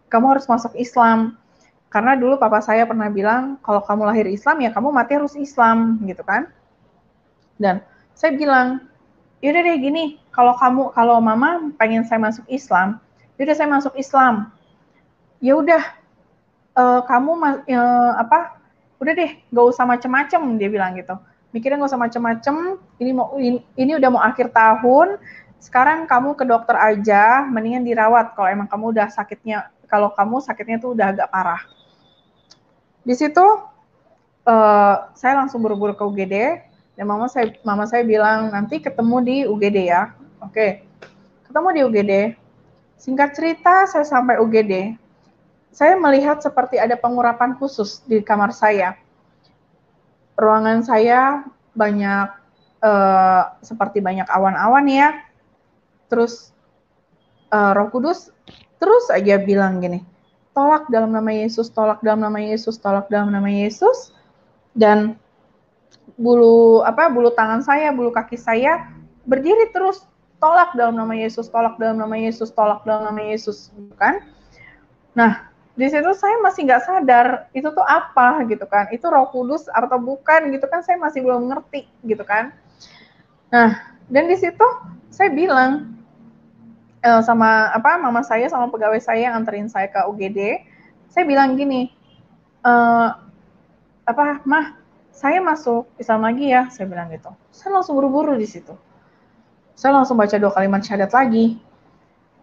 Kamu harus masuk Islam. Karena dulu papa saya pernah bilang, kalau kamu lahir Islam ya kamu mati harus Islam, gitu kan? Dan saya bilang, yaudah deh gini, kalau mama pengen saya masuk Islam, yaudah saya masuk Islam. Ya udah, kamu udah deh, gak usah macem-macem, dia bilang gitu. Mikirnya gak usah macem-macem, ini udah mau akhir tahun, sekarang kamu ke dokter aja, mendingan dirawat kalau emang kamu udah sakitnya tuh udah agak parah. Di situ saya langsung buru-buru ke UGD, dan mama saya bilang nanti ketemu di UGD ya. Oke, ketemu di UGD. Singkat cerita, saya sampai UGD. Saya melihat seperti ada pengurapan khusus di kamar saya. Ruangan saya banyak seperti banyak awan-awan ya. Terus Roh Kudus terus aja bilang gini, tolak dalam nama Yesus, tolak dalam nama Yesus, tolak dalam nama Yesus. Dan bulu tangan saya, bulu kaki saya berdiri terus, tolak dalam nama Yesus, tolak dalam nama Yesus, tolak dalam nama Yesus, kan? Nah, di situ saya masih nggak sadar itu tuh apa gitu kan, itu Roh Kudus atau bukan gitu kan, saya masih belum ngerti gitu kan. Nah, dan di situ saya bilang sama mama saya sama pegawai saya yang anterin saya ke UGD, saya bilang gini, Mah, saya masuk Islam lagi ya, saya bilang gitu. Saya langsung buru-buru di situ. Saya langsung baca 2 kalimat syahadat lagi.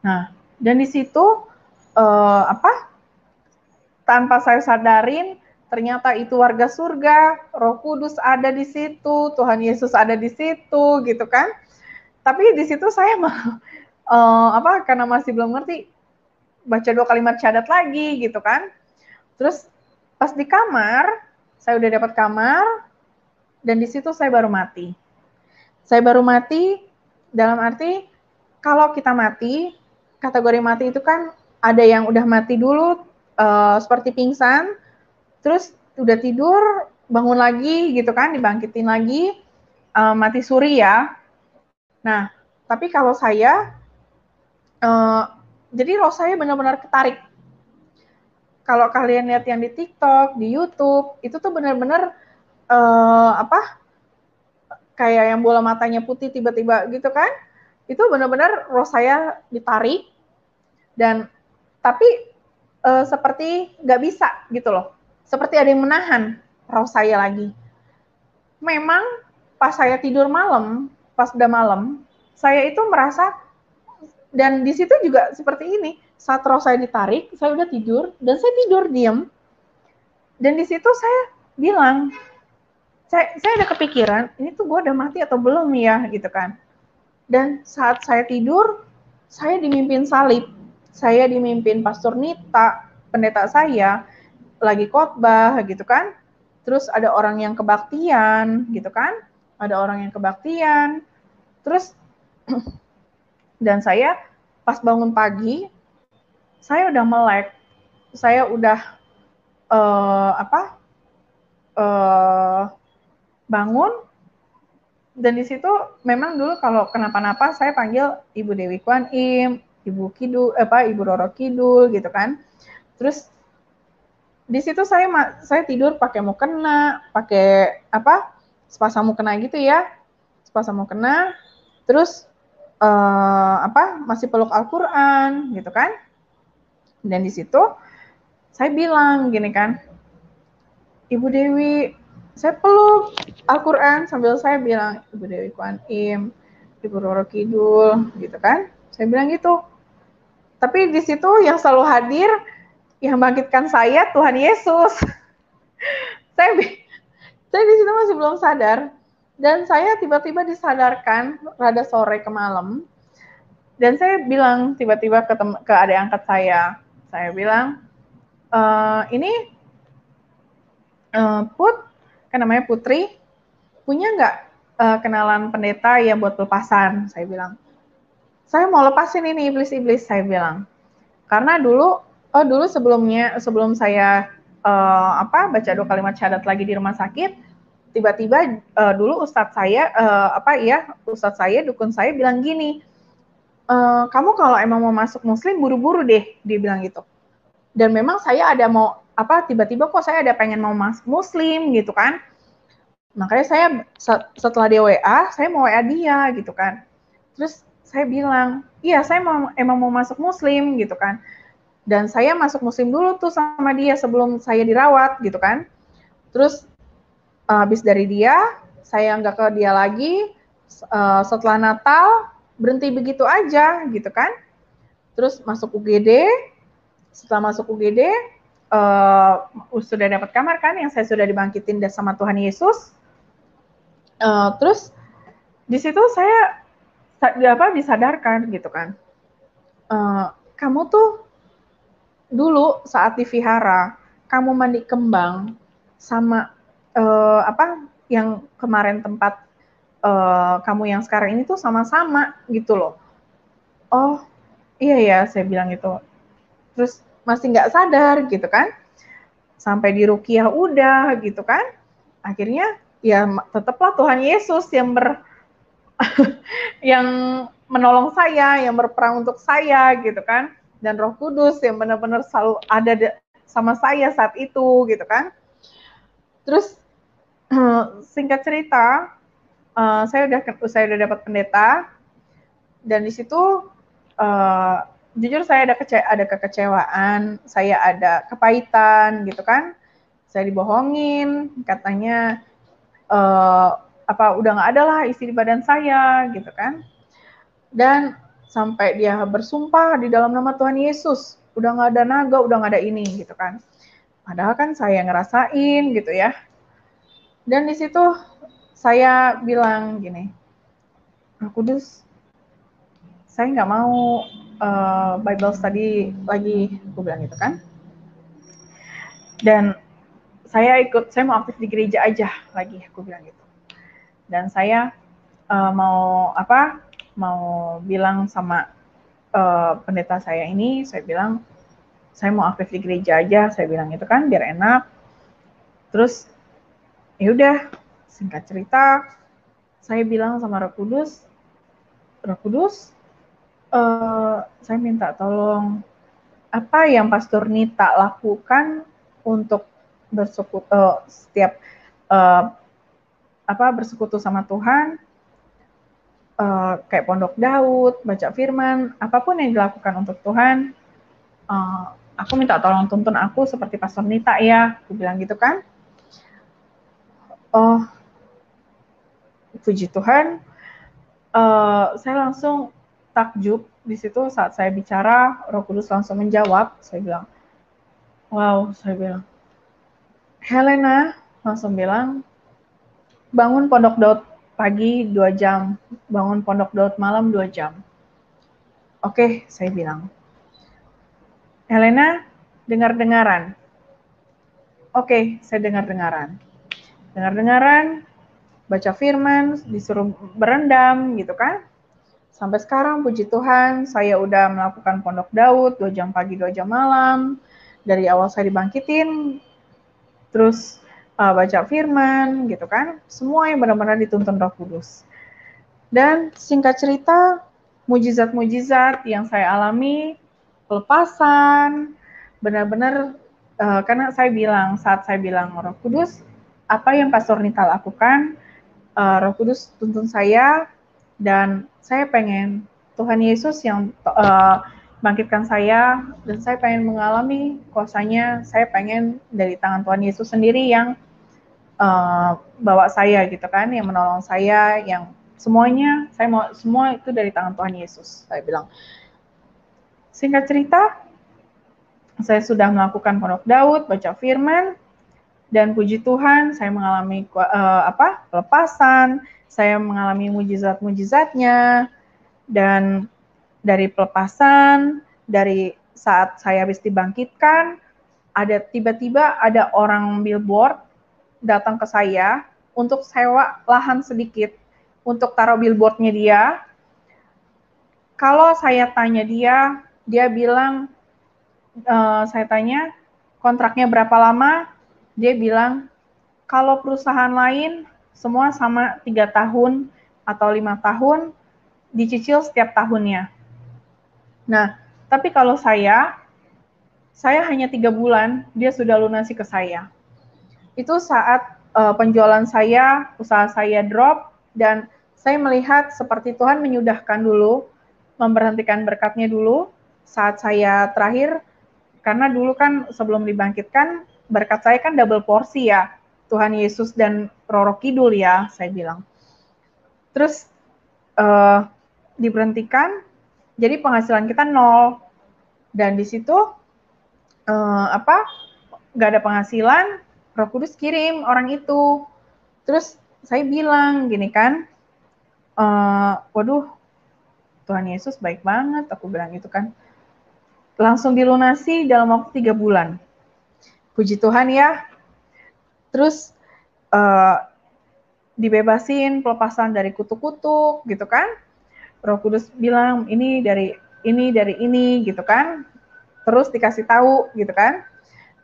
Nah, dan di situ tanpa saya sadarin, ternyata itu warga surga, Roh Kudus ada di situ, Tuhan Yesus ada di situ, gitu kan? Tapi di situ saya karena masih belum ngerti, baca 2 kalimat syahadat lagi, gitu kan? Terus pas di kamar, saya udah dapat kamar, dan di situ saya baru mati. Saya baru mati dalam arti kalau kita mati, kategori mati itu kan ada yang udah mati dulu seperti pingsan, terus udah tidur, bangun lagi gitu kan, dibangkitin lagi, mati suri ya. Nah, tapi kalau saya, jadi roh saya benar-benar ketarik. Kalau kalian lihat yang di TikTok, di YouTube, itu tuh benar-benar kayak yang bola matanya putih tiba-tiba gitu kan, itu benar-benar roh saya ditarik, dan tapi seperti nggak bisa gitu loh, seperti ada yang menahan roh saya lagi. Memang pas saya tidur malam, pas udah malam, saya itu merasa, dan di situ juga seperti ini, saat roh saya ditarik, saya udah tidur, dan saya tidur diam, dan di situ saya bilang, saya ada kepikiran, ini tuh gue udah mati atau belum ya gitu kan. Dan saat saya tidur, saya dimimpin salib, saya dimimpin Pastor Nita, pendeta saya, lagi khotbah gitu kan. Terus ada orang yang kebaktian gitu kan, ada orang yang kebaktian. Terus dan saya pas bangun pagi, saya udah melek, saya udah bangun, dan di situ memang dulu kalau kenapa-napa saya panggil Ibu Dewi Kwan Im, Ibu Kidul, Ibu Roro Kidul gitu kan. Terus di situ saya tidur pakai mukena, pakai sepasang mukena gitu ya, sepasang mukena. Terus masih peluk Al-Quran gitu kan. Dan di situ saya bilang gini kan, Ibu Dewi, saya peluk Al-Quran sambil saya bilang, Ibu Dewi Kwan Im, Ibu Roro Kidul gitu kan. Saya bilang gitu. Tapi di situ yang selalu hadir, yang bangkitkan saya, Tuhan Yesus. saya di situ masih belum sadar, dan saya tiba-tiba disadarkan rada sore ke malam, dan saya bilang tiba-tiba ke adik angkat saya bilang, ini Put, kan namanya Putri, punya nggak kenalan pendeta yang buat pelepasan? Saya bilang, saya mau lepasin ini iblis-iblis, saya bilang. Karena dulu sebelum saya baca 2 kalimat syahadat lagi di rumah sakit, tiba-tiba dulu ustadz saya dukun saya bilang gini, kamu kalau emang mau masuk muslim buru-buru deh, dia bilang gitu. Dan memang saya ada mau tiba-tiba kok saya ada pengen mau masuk muslim gitu kan. Makanya saya setelah dia WA, saya mau WA dia gitu kan. Terus saya bilang, iya saya emang mau masuk muslim gitu kan. Dan saya masuk muslim dulu tuh sama dia sebelum saya dirawat gitu kan. Terus habis dari dia, saya nggak ke dia lagi. Setelah Natal, berhenti begitu aja gitu kan. Terus masuk UGD, setelah masuk UGD, sudah dapat kamar kan, yang saya sudah dibangkitin sama Tuhan Yesus. Terus di situ saya disadarkan gitu kan. Kamu tuh dulu saat di vihara, kamu mandi kembang sama yang kemarin tempat kamu yang sekarang ini tuh sama-sama gitu loh. Oh iya ya, saya bilang gitu. Terus masih nggak sadar gitu kan, sampai di ruqyah udah gitu kan, akhirnya ya tetaplah Tuhan Yesus yang yang menolong saya, yang berperang untuk saya gitu kan, dan Roh Kudus yang benar-benar selalu ada sama saya saat itu gitu kan. Terus singkat cerita, saya udah dapat pendeta, dan di situ jujur saya ada kekecewaan, saya ada kepahitan gitu kan. Saya dibohongin, katanya udah nggak ada lah isi di badan saya gitu kan. Dan sampai dia bersumpah di dalam nama Tuhan Yesus, udah nggak ada naga, udah nggak ada ini gitu kan. Padahal kan saya ngerasain gitu ya. Dan di situ saya bilang gini, Roh Kudus, saya nggak mau Bible study lagi, aku bilang gitu kan. Dan saya mau aktif di gereja aja lagi, aku bilang gitu. Dan saya mau bilang sama pendeta saya ini, saya bilang, saya mau aktif di gereja aja, saya bilang gitu kan, biar enak. Terus ya udah, singkat cerita, saya bilang sama Roh Kudus, saya minta tolong, apa yang Pastor Nita lakukan untuk setiap bersekutu sama Tuhan, kayak Pondok Daud, baca firman, apapun yang dilakukan untuk Tuhan, aku minta tolong tuntun aku seperti Pastor Nita ya, aku bilang gitu kan. Oh, puji Tuhan, saya langsung takjub di situ saat saya bicara, Roh Kudus langsung menjawab. Saya bilang, wow, saya bilang, Helena langsung bilang, bangun Pondok Daud pagi 2 jam, bangun Pondok Daud malam 2 jam. Oke, saya bilang. Helena, dengar-dengaran. Oke, saya dengar-dengaran. Dengar-dengaran, baca firman, disuruh berendam gitu kan. Sampai sekarang puji Tuhan, saya udah melakukan Pondok Daud 2 jam pagi 2 jam malam. Dari awal saya dibangkitin, terus baca firman gitu kan. Semua yang benar-benar dituntun Roh Kudus. Dan singkat cerita, mujizat-mujizat yang saya alami, pelepasan, benar-benar karena saat saya bilang Roh Kudus, apa yang Pastor Nita lakukan, Roh Kudus tuntun saya, dan saya pengen Tuhan Yesus yang bangkitkan saya, dan saya pengen mengalami kuasanya, saya pengen dari tangan Tuhan Yesus sendiri yang bawa saya gitu kan, yang menolong saya, yang semuanya, saya mau semua itu dari tangan Tuhan Yesus, saya bilang. Singkat cerita, saya sudah melakukan Pondok Daud, baca firman, dan puji Tuhan, saya mengalami pelepasan, saya mengalami mujizat-mujizatnya, dan dari pelepasan, dari saat saya habis dibangkitkan, tiba-tiba ada orang billboard datang ke saya untuk sewa lahan sedikit untuk taruh billboardnya dia. Kalau saya tanya dia bilang, saya tanya kontraknya berapa lama, dia bilang kalau perusahaan lain semua sama 3 tahun atau 5 tahun, dicicil setiap tahunnya. Nah, tapi kalau saya hanya 3 bulan, dia sudah lunasi ke saya. Itu saat penjualan saya, usaha saya drop, dan saya melihat seperti Tuhan menyudahkan dulu, memberhentikan berkatnya dulu, saat saya terakhir, karena dulu kan sebelum dibangkitkan, berkat saya kan double porsi ya, Tuhan Yesus dan Roro Kidul ya, saya bilang. Terus diberhentikan, jadi penghasilan kita 0, dan di situ nggak ada penghasilan, Roh Kudus kirim orang itu. Terus saya bilang gini kan, waduh, Tuhan Yesus baik banget, aku bilang gitu kan. Langsung dilunasi dalam waktu 3 bulan. Puji Tuhan ya. Terus dibebasin, pelepasan dari kutuk-kutuk gitu kan. Roh Kudus bilang ini dari ini gitu kan. Terus dikasih tahu gitu kan.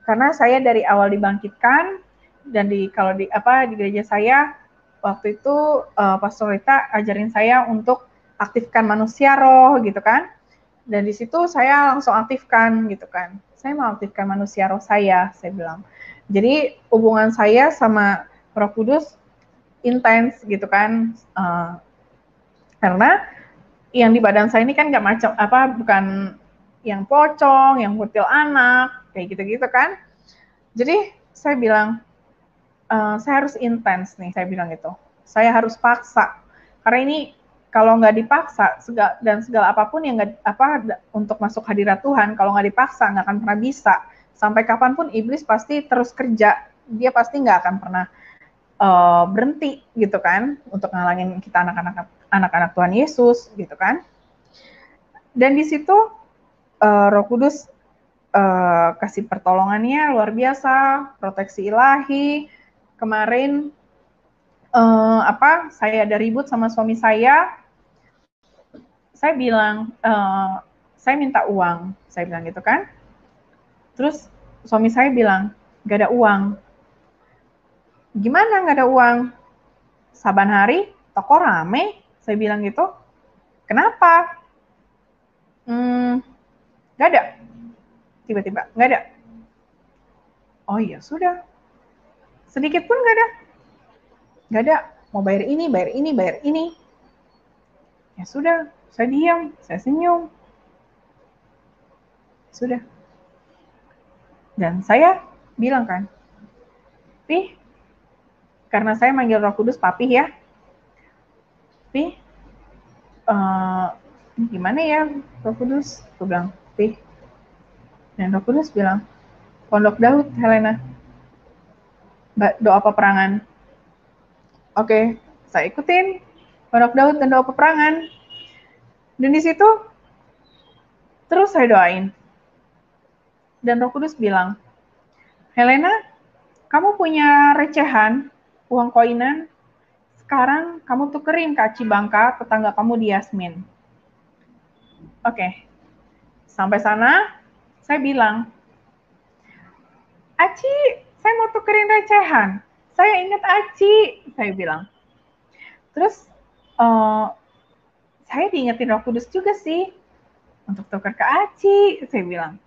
Karena saya dari awal dibangkitkan, dan kalau di gereja saya waktu itu Pastor Rita ajarin saya untuk aktifkan manusia roh gitu kan. Dan di situ saya langsung aktifkan gitu kan. Saya mau aktifkan manusia roh saya bilang. Jadi hubungan saya sama Roh Kudus intens gitu kan. Karena yang di badan saya ini kan nggak macam bukan yang pocong, yang kutil anak, kayak gitu-gitu kan. Jadi saya bilang, saya harus intens nih, saya bilang gitu. Saya harus paksa. Karena ini kalau nggak dipaksa, segala apapun yang untuk masuk hadirat Tuhan, kalau nggak dipaksa nggak akan pernah bisa. Sampai kapanpun iblis pasti terus kerja. Dia pasti nggak akan pernah berhenti gitu kan, untuk ngalangin kita anak-anak Tuhan Yesus gitu kan. Dan di situ Roh Kudus kasih pertolongannya luar biasa, proteksi ilahi. Kemarin saya ada ribut sama suami saya bilang saya minta uang, saya bilang gitu kan. Terus suami saya bilang gak ada uang. Gimana nggak ada uang? Saban hari toko rame, saya bilang gitu. Kenapa? Nggak ada. Tiba-tiba nggak ada. Oh iya sudah. Sedikit pun nggak ada. Nggak ada. Mau bayar ini, bayar ini, bayar ini. Ya sudah, saya diam, saya senyum. Sudah. Dan saya bilang kan, Pih, karena saya manggil Roh Kudus Papih ya. Pih, gimana ya Roh Kudus? Aku bilang, Pih. Dan Roh Kudus bilang, Pondok Daud, Helena. Doa peperangan. Oke, saya ikutin Pondok Daud dan doa peperangan. Dan di situ terus saya doain. Dan Roh Kudus bilang, Helena, kamu punya recehan, uang koinan, sekarang kamu tukerin ke Aci Bangka, tetangga kamu di Yasmin. Oke, sampai sana saya bilang, Aci, saya mau tukerin recehan. Saya ingat Aci, saya bilang. Terus, saya diingetin Roh Kudus juga sih, untuk tuker ke Aci, saya bilang.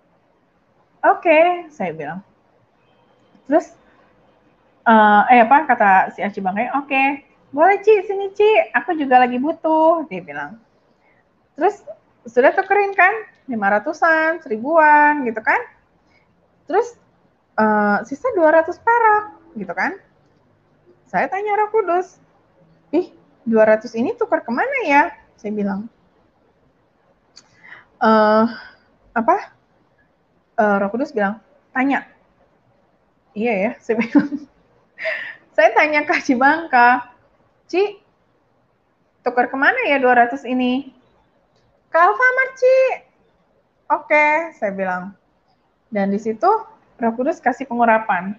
Oke, saya bilang. Terus, kata si Aci Bangkai, oke, boleh Ci, sini Ci, aku juga lagi butuh, dia bilang. Terus, sudah tukerin kan, 500-an, 1000-an, gitu kan. Terus, sisa 200 perak, gitu kan. Saya tanya Roh Kudus, 200 ini tukar kemana ya? Saya bilang, Roh Kudus bilang, tanya. Iya ya, saya bilang. Saya tanya ke Ci Bangka, Ci, tukar kemana ya 200 ini? Ke Alfamart, Ci. Oke, saya bilang. Dan di situ Roh Kudus kasih pengurapan.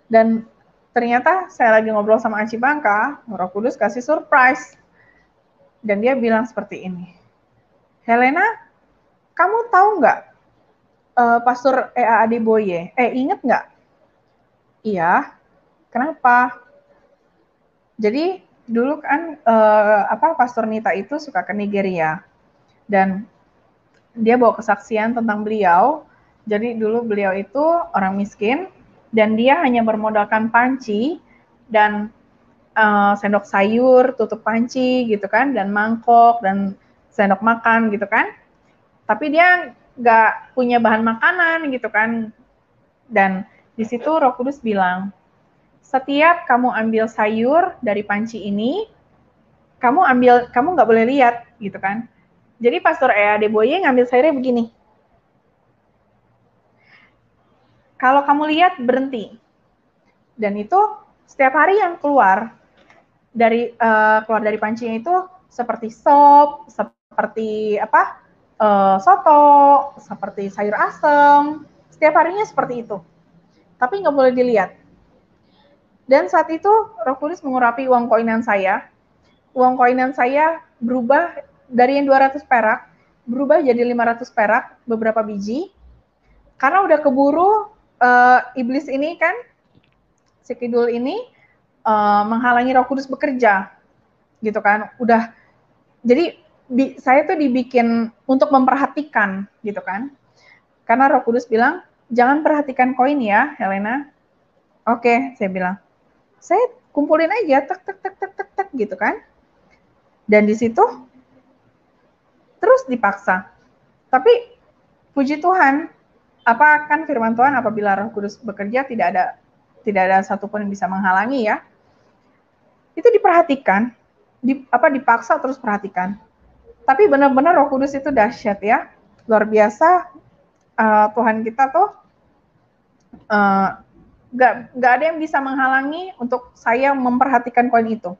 Dan ternyata saya lagi ngobrol sama Aci Bangka, Roh Kudus kasih surprise. Dan dia bilang seperti ini, Helena, kamu tahu nggak Pastor Ea Adeboye? Inget nggak? Iya. Kenapa? Jadi dulu kan Pastor Nita itu suka ke Nigeria dan dia bawa kesaksian tentang beliau. Jadi dulu beliau itu orang miskin dan dia hanya bermodalkan panci dan sendok sayur, tutup panci gitu kan, dan mangkok dan sendok makan gitu kan. Tapi dia nggak punya bahan makanan gitu kan. Dan di situ Roh Kudus bilang, setiap kamu ambil sayur dari panci ini, kamu nggak boleh lihat gitu kan. Jadi Pastor Ea Adeboye ngambil sayurnya begini. Kalau kamu lihat berhenti. Dan itu setiap hari yang keluar dari pancinya itu seperti sop, seperti soto, seperti sayur asem. Setiap harinya seperti itu. Tapi nggak boleh dilihat. Dan saat itu Roh Kudus mengurapi uang koinan saya. Uang koinan saya berubah dari yang 200 perak, berubah jadi 500 perak, beberapa biji. Karena udah keburu iblis ini kan, si kidul ini menghalangi Roh Kudus bekerja. Gitu kan. Udah, jadi saya tuh dibikin untuk memperhatikan gitu kan. Karena Roh Kudus bilang, jangan perhatikan koin ya, Helena. Oke, saya bilang. Saya kumpulin aja, tek gitu kan. Dan di situ terus dipaksa. Tapi puji Tuhan, apa kan firman Tuhan apabila Roh Kudus bekerja tidak ada satupun yang bisa menghalangi ya. Itu diperhatikan, dipaksa terus perhatikan. Tapi benar-benar Roh Kudus itu dahsyat ya. Luar biasa Tuhan kita tuh nggak ada yang bisa menghalangi untuk saya memperhatikan koin itu.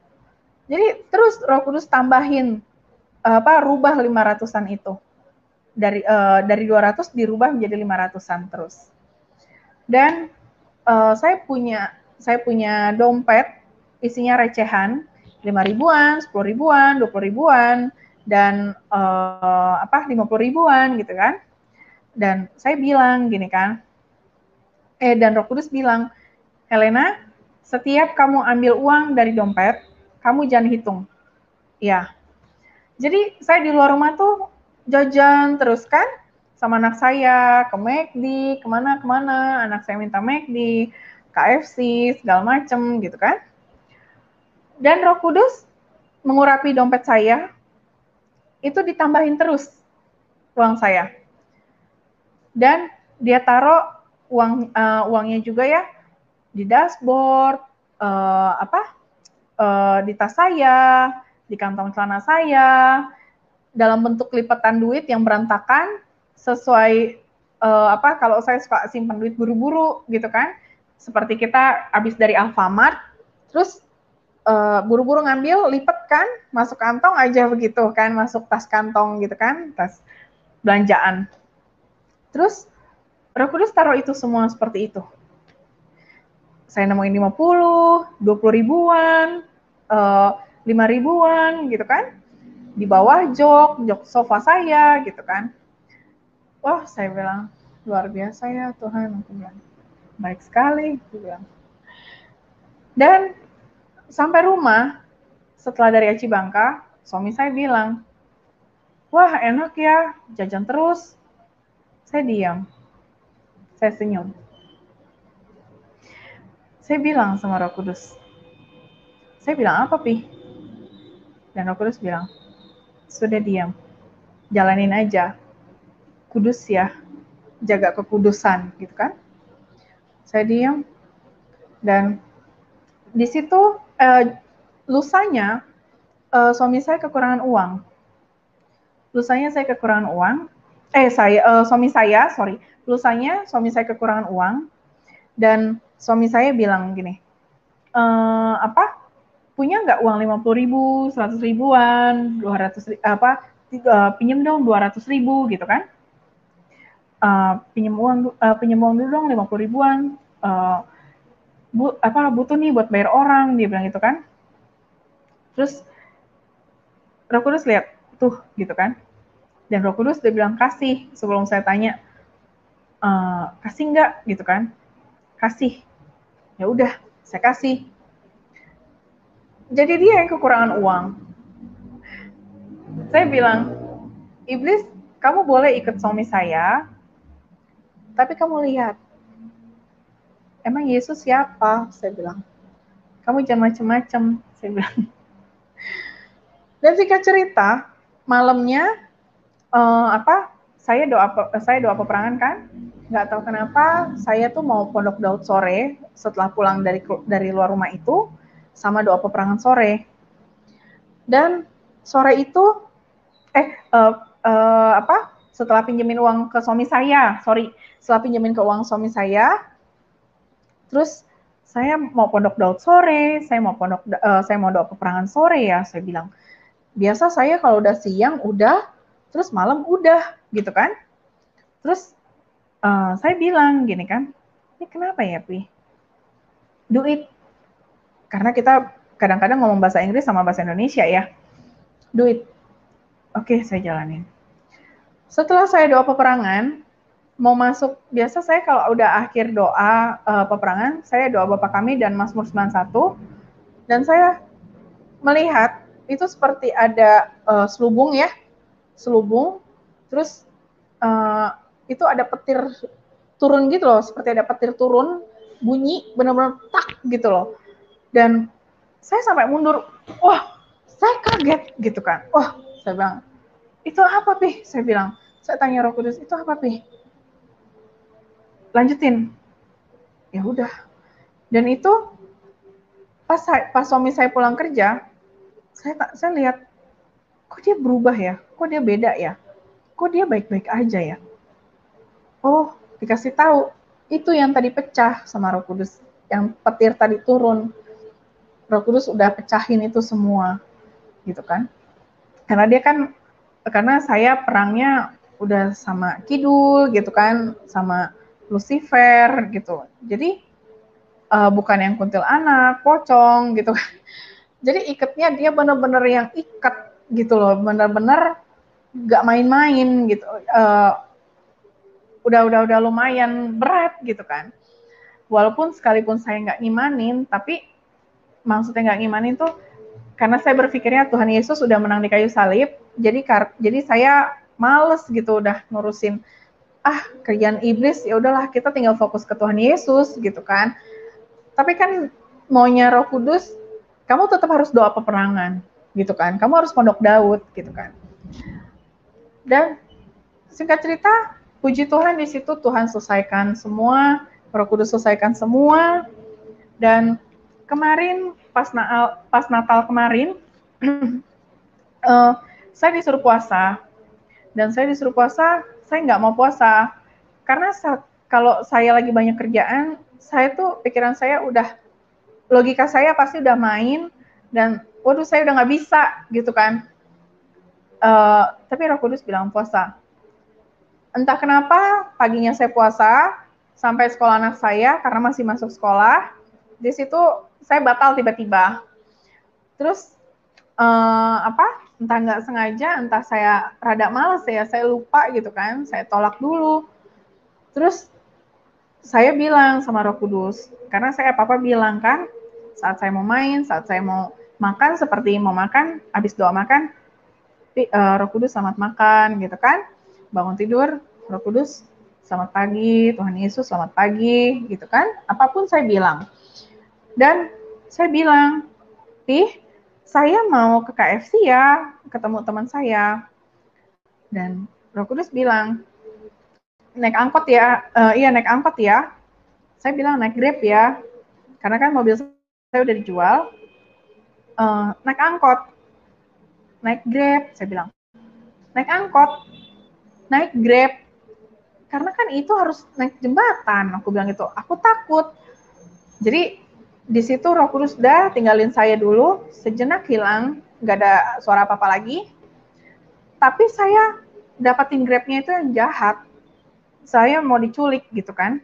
Jadi terus Roh Kudus tambahin rubah 500-an itu. Dari 200 dirubah menjadi 500-an terus. Dan saya punya dompet isinya recehan 5.000-an, 10.000-an, 20.000-an dan 50.000-an gitu kan. Dan saya bilang gini kan, dan Roh Kudus bilang, Helena, Setiap kamu ambil uang dari dompet, kamu jangan hitung. Ya. Jadi saya di luar rumah tuh jajan terus kan, sama anak saya ke McD, kemana-kemana, anak saya minta McD, KFC, segala macem gitu kan. Dan Roh Kudus mengurapi dompet saya, itu ditambahin terus uang saya. Dan dia taruh uangnya juga ya di dashboard, di tas saya, di kantong celana saya, dalam bentuk lipatan duit yang berantakan sesuai kalau saya suka simpan duit buru-buru gitu kan, seperti kita habis dari Alfamart, terus buru-buru ngambil, lipet kan, masuk kantong aja begitu kan, masuk tas kantong gitu kan, tas belanjaan. Terus Roh Kudus taruh itu semua seperti itu. Saya nemuin 50, 20 ribuan, 5 ribuan gitu kan, di bawah jok sofa saya gitu kan. Wah, saya bilang, luar biasa ya Tuhan, aku bilang. Baik sekali, aku bilang. Dan sampai rumah, setelah dari Aci Bangka, suami saya bilang, wah enak ya, jajan terus. Saya diam, saya senyum. Saya bilang sama Roh Kudus, saya bilang apa Pi? Dan Roh Kudus bilang, sudah diam, jalanin aja, kudus ya, jaga kekudusan gitu kan. Saya diam, dan di situ lusanya suami saya kekurangan uang. Lusanya saya kekurangan uang. Lusanya suami saya kekurangan uang, dan suami saya bilang gini, punya nggak uang 50 ribu, 100 ribuan, 200 pinjam dong 200 ribu gitu kan. Pinjam uang dulu dong 50 ribuan. Butuh nih buat bayar orang, dia bilang gitu kan. Terus Roh Kudus lihat tuh gitu kan, dan Roh Kudus dia bilang kasih. Sebelum saya tanya kasih nggak gitu kan, kasih. Ya udah, saya kasih. Jadi dia yang kekurangan uang. Saya bilang, iblis, kamu boleh ikut suami saya, tapi kamu lihat, emang Yesus siapa? Saya bilang, kamu jangan macem-macem, saya bilang. Dan singkat cerita, malamnya saya doa peperangan kan, nggak tahu kenapa saya tuh mau pondok Daud sore setelah pulang dari luar rumah itu, sama doa peperangan sore. Dan sore itu setelah pinjemin uang ke suami saya, setelah pinjemin ke uang suami saya, terus saya mau pondok Daud sore, saya mau doa peperangan sore ya, saya bilang. Biasa saya kalau udah siang udah, terus malam udah, gitu kan. Terus saya bilang gini kan, ini kenapa ya Pi? Do it. Karena kita kadang-kadang ngomong bahasa Inggris sama bahasa Indonesia ya. Do it. Oke, saya jalanin. Setelah saya doa peperangan, mau masuk, biasa saya kalau udah akhir doa peperangan, saya doa Bapa Kami dan Mazmur 91, dan saya melihat itu seperti ada selubung ya, terus itu ada petir turun gitu loh, seperti ada petir turun, bunyi benar-benar tak gitu loh. Dan saya sampai mundur, wah saya kaget gitu kan, wah saya bilang, itu apa Pi? Saya bilang, saya tanya Roh Kudus, itu apa Pi? Lanjutin, ya udah. Dan itu pas suami saya pulang kerja, saya lihat, kok dia berubah ya, kok dia beda ya, kok dia baik-baik aja ya. Oh, dikasih tahu, itu yang tadi pecah sama Roh Kudus, yang petir tadi turun, Roh Kudus udah pecahin itu semua, gitu kan. Karena saya perangnya udah sama Kidul gitu kan, sama Lucifer gitu. Jadi bukan yang kuntilanak, pocong gitu kan. Jadi ikatnya dia benar-benar yang ikat gitu loh, benar-benar gak main-main gitu. Udah lumayan berat gitu kan. walaupun sekalipun saya nggak ngimanin, tapi maksudnya nggak ngimanin tuh karena saya berpikirnya Tuhan Yesus sudah menang di kayu salib, jadi saya males gitu udah ngurusin kerjaan iblis, ya udahlah kita tinggal fokus ke Tuhan Yesus gitu kan. Tapi kan maunya Roh Kudus, kamu tetap harus doa peperangan gitu kan. Kamu harus pondok Daud gitu kan. Dan singkat cerita, puji Tuhan di situ Tuhan selesaikan semua, Roh Kudus selesaikan semua. Dan kemarin pas Natal kemarin saya disuruh puasa, dan saya disuruh puasa, saya nggak mau puasa karena kalau saya lagi banyak kerjaan, saya tuh pikiran saya udah, logika saya pasti udah main, dan waduh saya udah nggak bisa gitu kan. Tapi Roh Kudus bilang puasa. Entah kenapa paginya saya puasa sampai sekolah anak saya karena masih masuk sekolah. Di situ saya batal tiba-tiba. Terus entah nggak sengaja, entah saya rada males ya, saya lupa gitu kan, saya tolak dulu. Terus saya bilang sama Roh Kudus, karena saya apa-apa bilang kan, saat saya mau main, saat saya mau makan, seperti mau makan, habis doa makan, Roh Kudus selamat makan gitu kan, bangun tidur, Roh Kudus selamat pagi, Tuhan Yesus selamat pagi gitu kan, apapun saya bilang. Dan saya bilang, saya mau ke KFC ya, ketemu teman saya. Dan Roh Kudus bilang, naik angkot ya, iya naik angkot ya. Saya bilang naik Grab ya, karena kan mobil saya udah dijual. Naik angkot, naik Grab, saya bilang. Naik angkot, naik Grab, karena kan itu harus naik jembatan. Aku bilang gitu, aku takut. Jadi di situ Roh Kudus udah tinggalin saya dulu, sejenak hilang, nggak ada suara apa-apa lagi. Tapi saya dapatin Grab-nya itu yang jahat. Saya mau diculik gitu kan.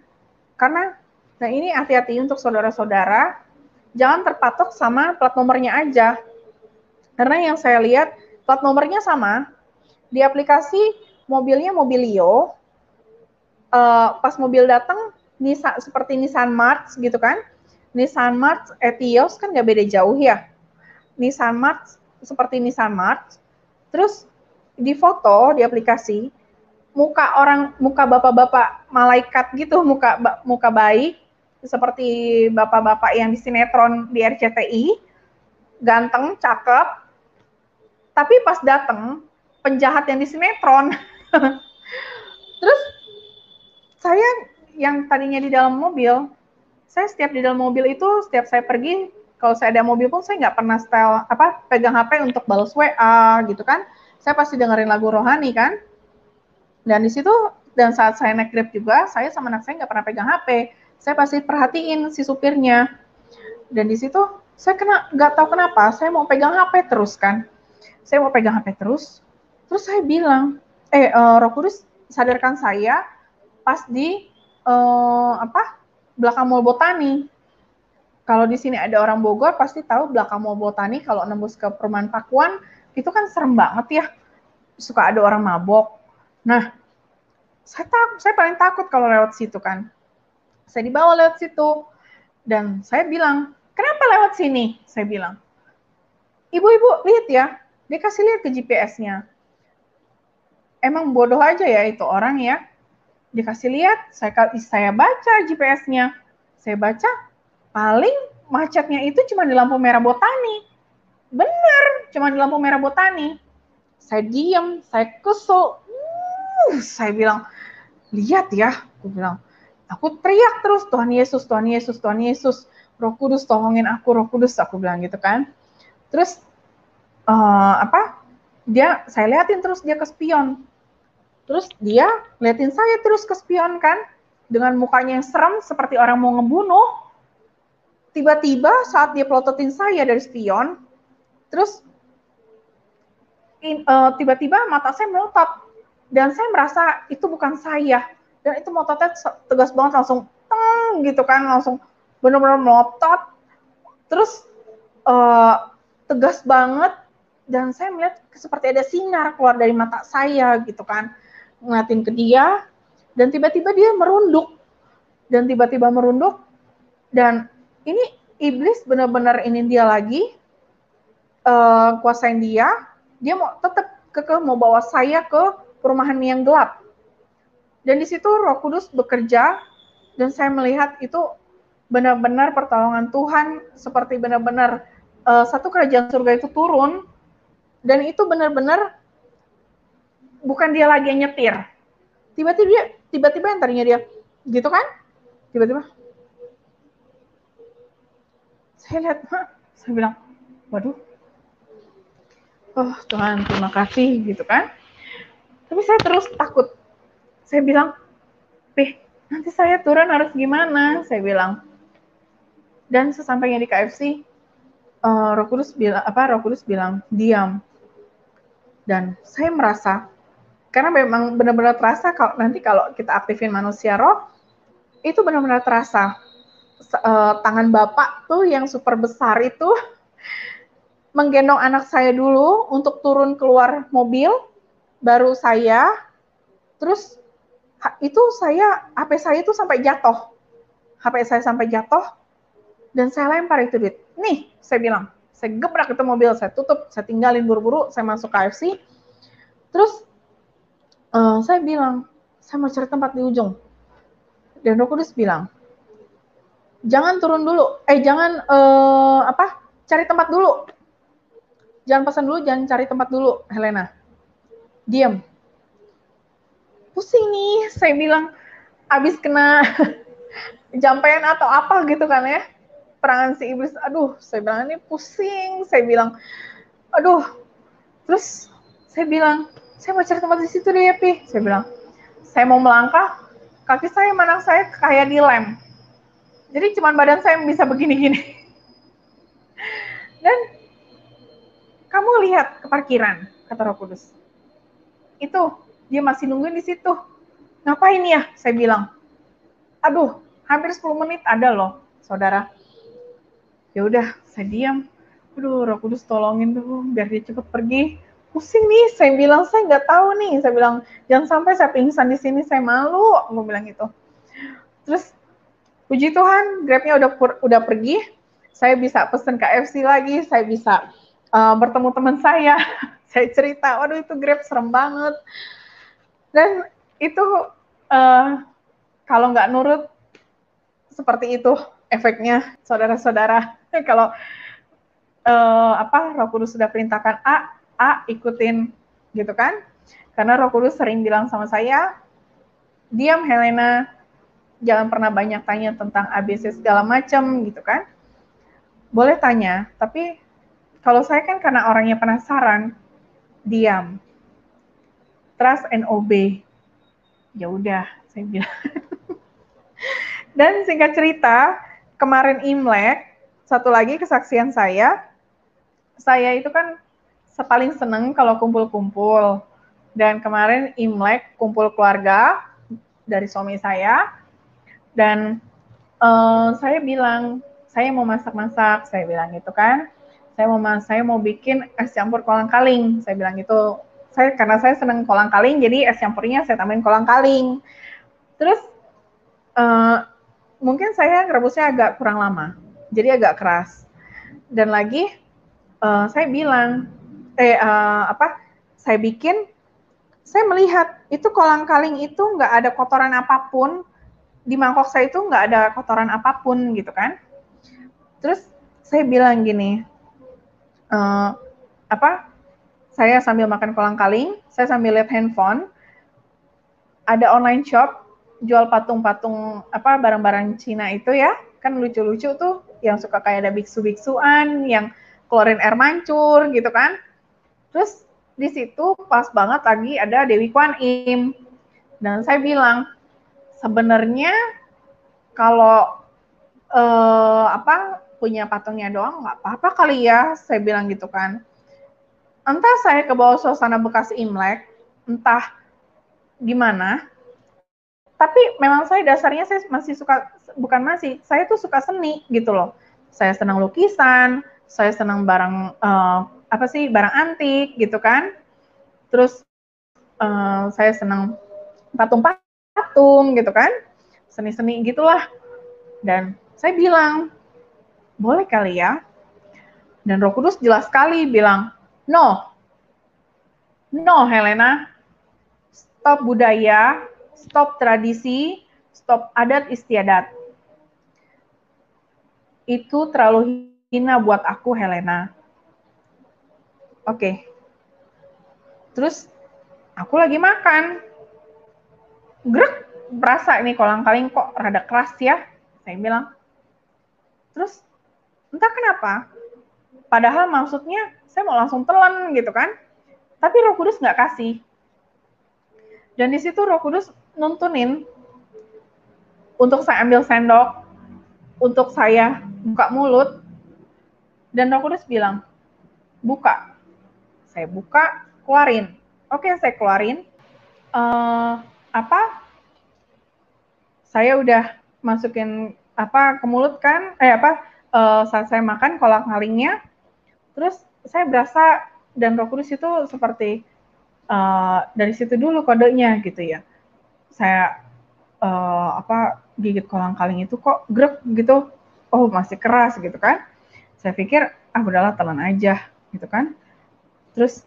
Karena, nah ini hati-hati untuk saudara-saudara, jangan terpatok sama plat nomornya aja. Karena yang saya lihat, plat nomornya sama, di aplikasi mobilnya Mobilio, pas mobil datang, seperti Nissan March gitu kan, Nissan March Etios kan nggak beda jauh ya. Nissan March seperti Nissan March, terus di foto di aplikasi muka bapak-bapak malaikat gitu, muka baik seperti bapak-bapak yang di sinetron di RCTI, ganteng, cakep. Tapi pas datang penjahat yang di sinetron. Terus saya yang tadinya di dalam mobil, saya setiap di dalam mobil itu, setiap saya pergi, kalau saya ada mobil pun saya nggak pernah pegang HP untuk balas WA gitu kan. Saya pasti dengerin lagu rohani kan. Dan di situ, dan saat saya naik Grab juga, saya sama anak saya nggak pernah pegang HP. Saya pasti perhatiin si supirnya. Dan di situ, saya nggak tahu kenapa, saya mau pegang HP terus kan. Saya mau pegang HP terus saya bilang, Roh Kudus sadarkan saya pas di belakang Mall Botani. Kalau di sini ada orang Bogor pasti tahu belakang Mall Botani kalau nembus ke perumahan Pakuan itu kan serem banget ya, suka ada orang mabok. Nah, saya paling takut kalau lewat situ kan. Saya dibawa lewat situ dan saya bilang, kenapa lewat sini? Saya bilang, ibu-ibu lihat ya, dia kasih lihat ke GPS-nya. Emang bodoh aja ya itu orang ya. Dikasih lihat, saya baca GPS-nya. Saya baca, paling macetnya itu cuma di lampu merah Botani. Benar, cuma di lampu merah Botani. Saya diam, saya kesel. Saya bilang, lihat ya, aku bilang. Aku teriak terus, Tuhan Yesus, Tuhan Yesus, Tuhan Yesus. Roh Kudus, tolongin aku, Roh Kudus, aku bilang gitu kan. Terus, saya liatin terus dia ke spion. Terus dia liatin saya terus ke spion kan, dengan mukanya yang serem seperti orang mau ngebunuh. Tiba-tiba saat dia pelototin saya dari spion, terus tiba-tiba mata saya melotot. Dan saya merasa itu bukan saya. Dan itu melototnya tegas banget, langsung gitu kan, langsung benar-benar melotot. Terus tegas banget. Dan saya melihat seperti ada sinar keluar dari mata saya gitu kan. Ngeliatin ke dia, dan tiba-tiba dia merunduk. Dan tiba-tiba merunduk, Dan ini iblis benar-benar ini dia lagi, kuasain dia mau tetap kekeh mau bawa saya ke perumahan yang gelap. Dan di situ Roh Kudus bekerja, dan saya melihat itu benar-benar pertolongan Tuhan, seperti benar-benar satu kerajaan surga itu turun, dan itu benar-benar bukan dia lagi yang nyetir. Tiba-tiba yang tadinya dia gitu kan, tiba-tiba saya lihat, saya bilang, waduh, oh Tuhan terima kasih gitu kan. Tapi saya terus takut. Saya bilang, nanti saya turun harus gimana? Saya bilang. Dan sesampainya di KFC, Roh Kudus bilang diam. Dan saya merasa, karena memang benar-benar terasa kalau kita aktifin manusia roh, itu benar-benar terasa. Tangan Bapak tuh yang super besar itu menggendong anak saya dulu untuk turun keluar mobil, baru saya, terus itu HP saya itu sampai jatuh. HP saya sampai jatuh, dan saya lempar itu duit. Nih, saya bilang, saya gebrak itu mobil, saya tutup, saya tinggalin buru-buru, saya masuk KFC. Terus saya bilang, saya mau cari tempat di ujung. Dan Roh Kudus bilang, jangan turun dulu, cari tempat dulu. Jangan pesan dulu, jangan cari tempat dulu, Helena. Diam. Pusing nih, saya bilang, abis kena jampean atau apa gitu kan ya. Perangan si iblis, aduh, saya bilang ini pusing, saya bilang, aduh, terus saya bilang, saya mau cari tempat di situ deh ya, Pi. Saya bilang, saya mau melangkah, kaki saya, mana saya kayak dilem. Jadi cuma badan saya yang bisa begini-gini. Dan kamu lihat ke parkiran, kata Roh Kudus. Itu, dia masih nungguin di situ. Ngapain ya? Saya bilang, aduh, hampir 10 menit ada loh, saudara. Ya udah, saya diam. Aduh, Roh Kudus tolongin tuh, biar dia cepet pergi. Pusing nih, saya bilang, saya nggak tahu nih. Saya bilang, jangan sampai saya pingsan di sini, saya malu. Aku bilang gitu. Terus, puji Tuhan, Grab-nya udah pergi. Saya bisa pesen KFC lagi, saya bisa bertemu teman saya. Saya cerita, waduh itu Grab serem banget. Dan itu kalau nggak nurut, seperti itu efeknya, saudara-saudara. Kalau Roh Kudus sudah perintahkan A ikutin gitu kan. Karena Roh Kudus sering bilang sama saya, diam Helena, jangan pernah banyak tanya tentang ABC segala macam gitu kan. Boleh tanya, tapi kalau saya kan karena orangnya penasaran, diam. Trust and obey. Ya udah, saya bilang. Dan singkat cerita, kemarin Imlek, satu lagi kesaksian saya itu kan paling seneng kalau kumpul-kumpul. Dan kemarin Imlek kumpul keluarga dari suami saya, dan saya bilang, saya mau masak-masak, saya bilang gitu kan. Saya mau bikin es campur kolang-kaling, saya bilang gitu. Karena saya seneng kolang-kaling, jadi es campurnya saya tambahin kolang-kaling. Terus mungkin saya ngerebusnya agak kurang lama, jadi agak keras. Dan lagi saya bilang, saya bikin, saya melihat itu kolang-kaling itu nggak ada kotoran apapun, di mangkok saya itu nggak ada kotoran apapun gitu kan. Terus saya bilang gini, saya sambil makan kolang-kaling, saya sambil lihat handphone, ada online shop jual patung-patung barang-barang Cina itu ya, kan lucu-lucu tuh, yang suka kayak ada biksu-biksuan, yang keluarin air mancur gitu kan. Terus di situ pas banget lagi ada Dewi Kwan Im, dan saya bilang, sebenarnya kalau punya patungnya doang nggak apa-apa kali ya, saya bilang gitu kan. Entah saya ke bawah suasana bekas Imlek, entah gimana, tapi memang saya dasarnya saya masih suka, saya tuh suka seni gitu loh. Saya senang lukisan, saya senang barang barang antik gitu kan. Terus saya senang patung-patung gitu kan, seni-seni gitulah. Dan Saya bilang, boleh kali ya. Dan Roh Kudus jelas sekali bilang, no Helena, stop budaya, stop tradisi, stop adat istiadat. Itu terlalu hina buat aku, Helena. Oke. Terus aku lagi makan. Grek, berasa ini kolang-kaling kok rada keras ya, saya bilang. Terus entah kenapa, padahal maksudnya saya mau langsung telan gitu kan, tapi Roh Kudus nggak kasih. Dan di situ Roh Kudus nuntunin untuk saya ambil sendok, untuk saya buka mulut, dan Roh Kudus bilang, buka. Saya buka, keluarin. Oke, saya keluarin. Saya udah masukin ke mulut kan, saat saya makan kolang-kalingnya, terus saya berasa dan Roh Kudus itu seperti dari situ dulu kodenya gitu ya. Saya gigit kolang-kaling itu kok grek gitu, oh masih keras gitu kan. Saya pikir udahlah telan aja gitu kan. Terus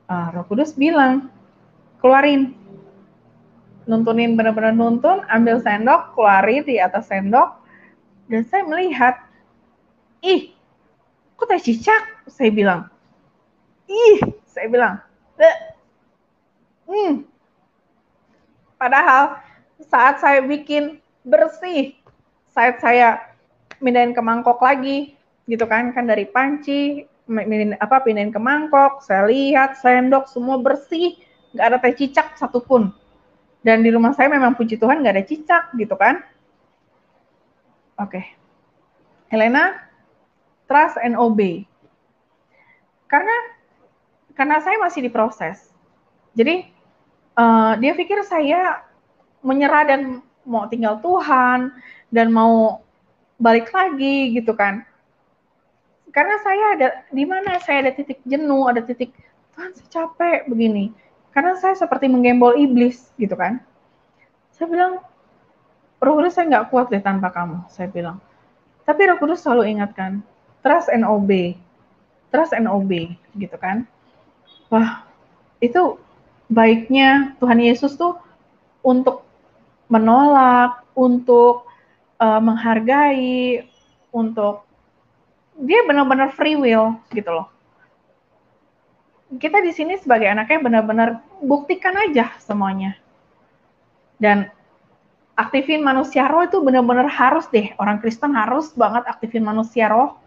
Roh Kudus bilang, keluarin. Nuntunin, benar-benar nuntun, ambil sendok, keluarin di atas sendok, dan saya melihat, ih, kok teh cicak? Saya bilang, padahal saat saya bikin bersih, saat saya pindahin ke mangkok lagi, gitu kan dari panci, pindahin ke mangkok, saya lihat sendok semua bersih, nggak ada teh cicak satupun. Dan di rumah saya memang puji Tuhan nggak ada cicak gitu kan. Oke. Helena, trust and obey. Karena saya masih diproses. Jadi dia pikir saya menyerah dan mau tinggal Tuhan dan mau balik lagi gitu kan. Karena saya ada di mana saya ada titik jenuh, ada titik Tuhan saya capek begini. Karena saya seperti menggembol iblis gitu kan. Saya bilang, Roh Kudus saya nggak kuat deh tanpa kamu, saya bilang. Tapi Roh Kudus selalu ingatkan, trust and obey gitu kan. Wah, itu baiknya Tuhan Yesus tuh untuk menolak, untuk menghargai, untuk dia benar-benar free will gitu loh. Kita di sini sebagai anaknya benar-benar buktikan aja semuanya. Dan aktifin manusia roh itu benar-benar harus deh. Orang Kristen harus banget aktifin manusia roh.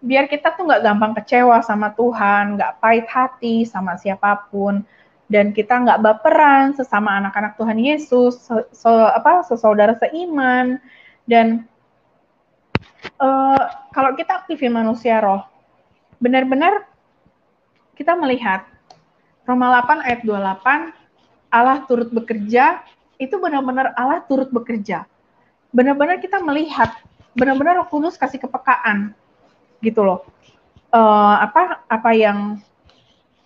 Biar kita tuh nggak gampang kecewa sama Tuhan, nggak pahit hati sama siapapun. Dan kita nggak baperan sesama anak-anak Tuhan Yesus, sesaudara seiman. Dan kalau kita aktifin manusia roh, benar-benar kita melihat Roma 8 ayat 28, Allah turut bekerja, itu benar-benar Allah turut bekerja. Benar-benar kita melihat, benar-benar Roh Kudus kasih kepekaan, gitu loh. Apa yang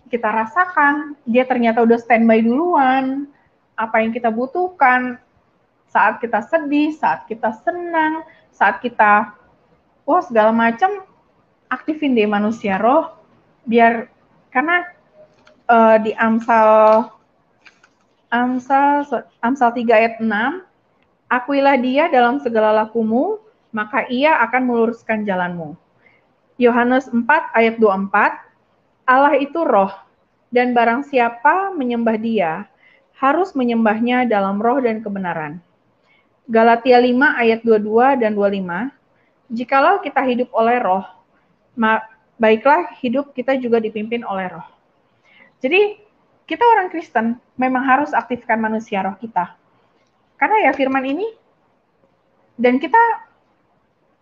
kita rasakan, dia ternyata udah standby duluan, apa yang kita butuhkan, saat kita sedih, saat kita senang, saat kita, segala macam, aktifin deh manusia roh, biar, karena di Amsal 3 ayat 6, akuilah dia dalam segala lakumu, maka ia akan meluruskan jalanmu. Yohanes 4 ayat 24, Allah itu roh, dan barang siapa menyembah dia, harus menyembahnya dalam roh dan kebenaran. Galatia 5 ayat 22 dan 25, jikalau kita hidup oleh roh, baiklah hidup kita juga dipimpin oleh roh. Jadi, kita orang Kristen memang harus aktifkan manusia roh kita. Karena ya firman ini, dan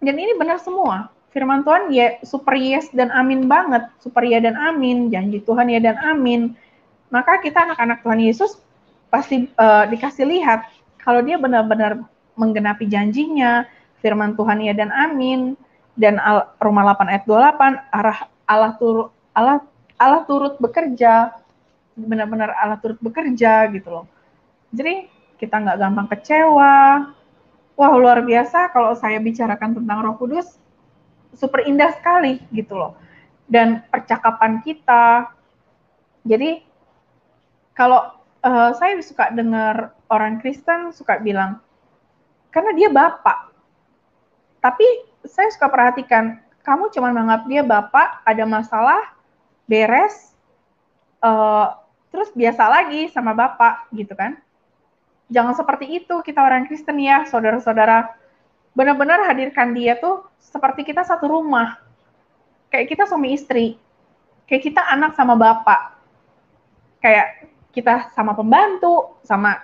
ini benar semua. Firman Tuhan ya super yes dan amin banget, super ya dan amin, janji Tuhan ya dan amin. Maka kita anak-anak Tuhan Yesus pasti dikasih lihat kalau dia benar-benar menggenapi janjinya, firman Tuhan ya dan amin, dan Roma 8 ayat 28, Allah turut bekerja, benar-benar Allah turut bekerja gitu loh. Jadi kita nggak gampang kecewa, wah luar biasa kalau saya bicarakan tentang Roh Kudus, super indah sekali gitu loh. Dan percakapan kita, jadi kalau saya suka dengar orang Kristen suka bilang, karena dia Bapak. Tapi saya suka perhatikan, kamu cuma menganggap dia Bapak, ada masalah, beres, terus biasa lagi sama Bapak gitu kan. Jangan seperti itu kita orang Kristen ya, saudara-saudara. Benar-benar hadirkan dia tuh seperti kita satu rumah. Kayak kita suami istri. Kayak kita anak sama bapak. Kayak kita sama pembantu, sama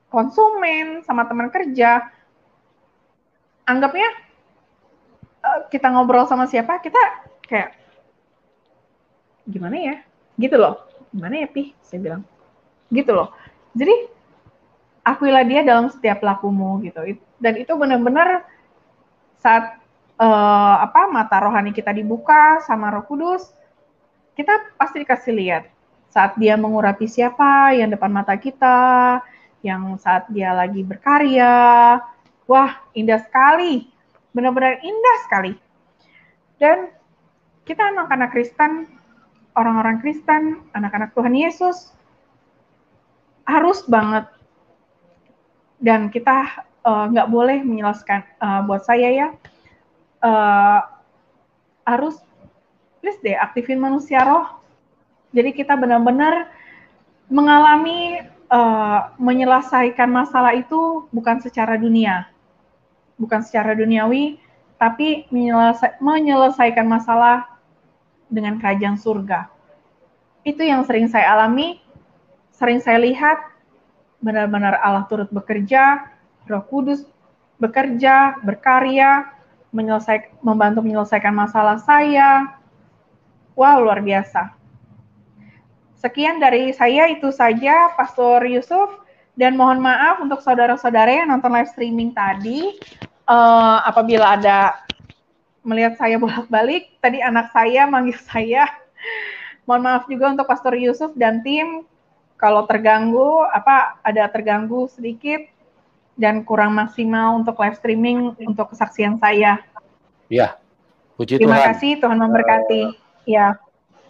konsumen, sama teman kerja. Anggapnya kita ngobrol sama siapa, kita kayak gimana ya? Gitu loh. Gimana ya, Pi? Saya bilang. Gitu loh. Jadi akuilah dia dalam setiap lakumu gitu. Dan itu benar-benar saat mata rohani kita dibuka sama Roh Kudus, kita pasti dikasih lihat saat dia mengurapi siapa yang depan mata kita, yang saat dia lagi berkarya. Wah, indah sekali. Benar-benar indah sekali. Dan kita anak-anak Kristen, orang-orang Kristen, anak-anak Tuhan Yesus, harus banget. Dan kita nggak boleh menjelaskan, buat saya ya, harus please deh aktifin manusia roh. Jadi kita benar-benar mengalami menyelesaikan masalah itu bukan secara dunia, bukan secara duniawi, tapi menyelesaikan masalah dengan kerajaan surga. Itu yang sering saya alami, sering saya lihat, benar-benar Allah turut bekerja, Roh Kudus bekerja, berkarya, membantu menyelesaikan masalah saya. Wow, luar biasa. Sekian dari saya, itu saja Pastor Yusuf, dan mohon maaf untuk saudara-saudara yang nonton live streaming tadi, apabila ada melihat saya bolak-balik, tadi anak saya manggil saya, mohon maaf juga untuk Pastor Yusuf dan tim, kalau terganggu, ada terganggu sedikit, dan kurang maksimal untuk live streaming, untuk kesaksian saya. Ya, puji Terima Tuhan. kasih, Tuhan memberkati. Ya.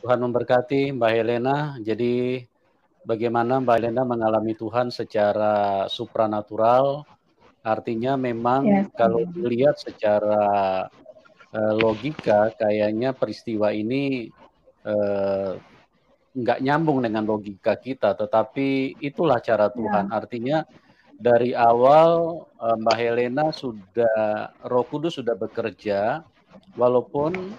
Tuhan memberkati Mbak Helena. Jadi bagaimana Mbak Helena mengalami Tuhan secara supranatural, artinya memang kalau dilihat secara logika, kayaknya peristiwa ini nggak nyambung dengan logika kita, tetapi itulah cara Tuhan. Artinya dari awal Mbak Helena Roh Kudus sudah bekerja, walaupun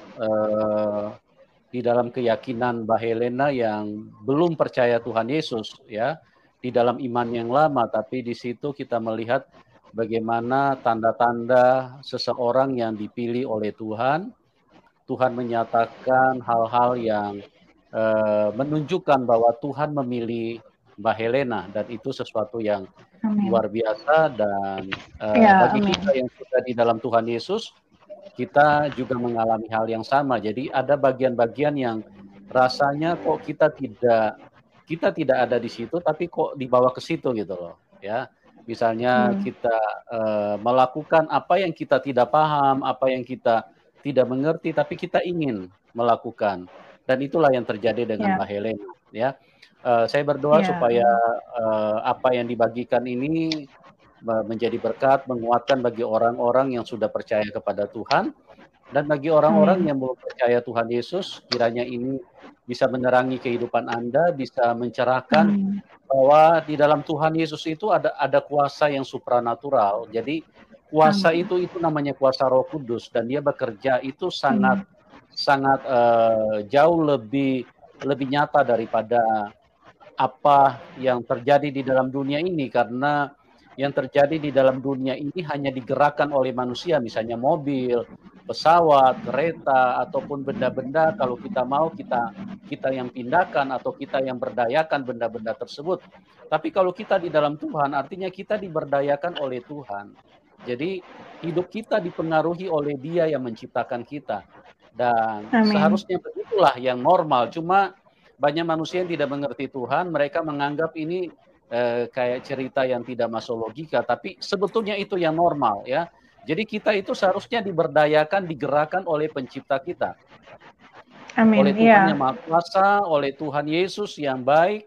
di dalam keyakinan Mbak Helena yang belum percaya Tuhan Yesus, ya, di dalam iman yang lama, tapi di situ kita melihat bagaimana tanda-tanda seseorang yang dipilih oleh Tuhan. Tuhan menyatakan hal-hal yang menunjukkan bahwa Tuhan memilih Mbak Helena, dan itu sesuatu yang luar biasa. Dan bagi kita yang sudah di dalam Tuhan Yesus, kita juga mengalami hal yang sama. Jadi ada bagian-bagian yang rasanya kok kita tidak ada di situ, tapi kok dibawa ke situ gitu loh, ya. Misalnya kita melakukan apa yang kita tidak paham, apa yang kita tidak mengerti, tapi kita ingin melakukan. Dan itulah yang terjadi dengan Mbak Helena, ya. Saya berdoa supaya apa yang dibagikan ini menjadi berkat, menguatkan bagi orang-orang yang sudah percaya kepada Tuhan, dan bagi orang-orang yang belum percaya Tuhan Yesus, kiranya ini bisa menerangi kehidupan Anda, bisa mencerahkan bahwa di dalam Tuhan Yesus itu ada kuasa yang supranatural. Jadi kuasa itu namanya kuasa Roh Kudus, dan dia bekerja itu sangat jauh lebih nyata daripada apa yang terjadi di dalam dunia ini, karena yang terjadi di dalam dunia ini hanya digerakkan oleh manusia, misalnya mobil, pesawat, kereta, ataupun benda-benda. Kalau kita mau, kita yang pindahkan atau kita yang berdayakan benda-benda tersebut. Tapi kalau kita di dalam Tuhan, artinya kita diberdayakan oleh Tuhan. Jadi hidup kita dipengaruhi oleh Dia yang menciptakan kita. Dan seharusnya begitulah yang normal. Cuma banyak manusia yang tidak mengerti Tuhan, mereka menganggap ini kayak cerita yang tidak masuk logika, tapi sebetulnya itu yang normal ya. Jadi kita itu seharusnya diberdayakan, digerakkan oleh pencipta kita. Amin. Oleh Tuhan Iya. yang Maha Kuasa, oleh Tuhan Yesus yang baik,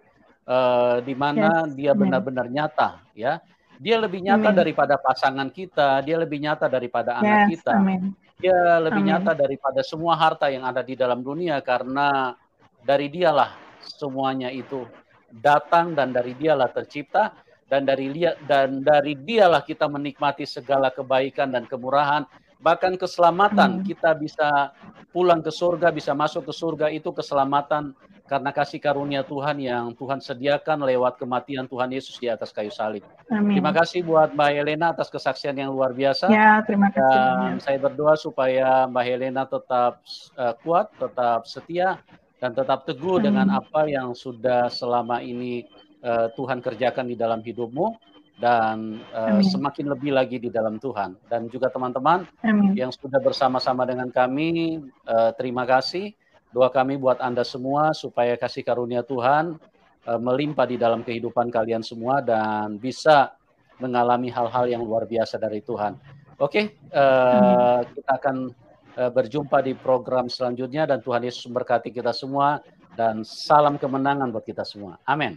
di mana Yes. Dia Amin. benar-benar nyata ya. Dia lebih nyata Amin. daripada pasangan kita, dia lebih nyata daripada anak Yes. kita. Amin. Dia lebih Amin. nyata daripada semua harta yang ada di dalam dunia, karena dari Dialah semuanya itu datang dan dari Dialah tercipta, dan dari Dialah kita menikmati segala kebaikan dan kemurahan, bahkan keselamatan. Amin. Kita bisa pulang ke surga, bisa masuk ke surga, itu keselamatan karena kasih karunia Tuhan yang Tuhan sediakan lewat kematian Tuhan Yesus di atas kayu salib. Terima Amin. kasih buat Mbak Helena atas kesaksian yang luar biasa. Ya, terima kasih Dan banyak. saya berdoa supaya Mbak Helena tetap kuat, tetap setia, dan tetap teguh dengan Amin. apa yang sudah selama ini Tuhan kerjakan di dalam hidupmu, dan Amin. semakin lebih lagi di dalam Tuhan. Dan juga teman-teman Amin. yang sudah bersama-sama dengan kami, terima kasih. Doa kami buat Anda semua supaya kasih karunia Tuhan melimpah di dalam kehidupan kalian semua dan bisa mengalami hal-hal yang luar biasa dari Tuhan. Oke, kita akan berjumpa di program selanjutnya, dan Tuhan Yesus memberkati kita semua, dan salam kemenangan buat kita semua. Amin.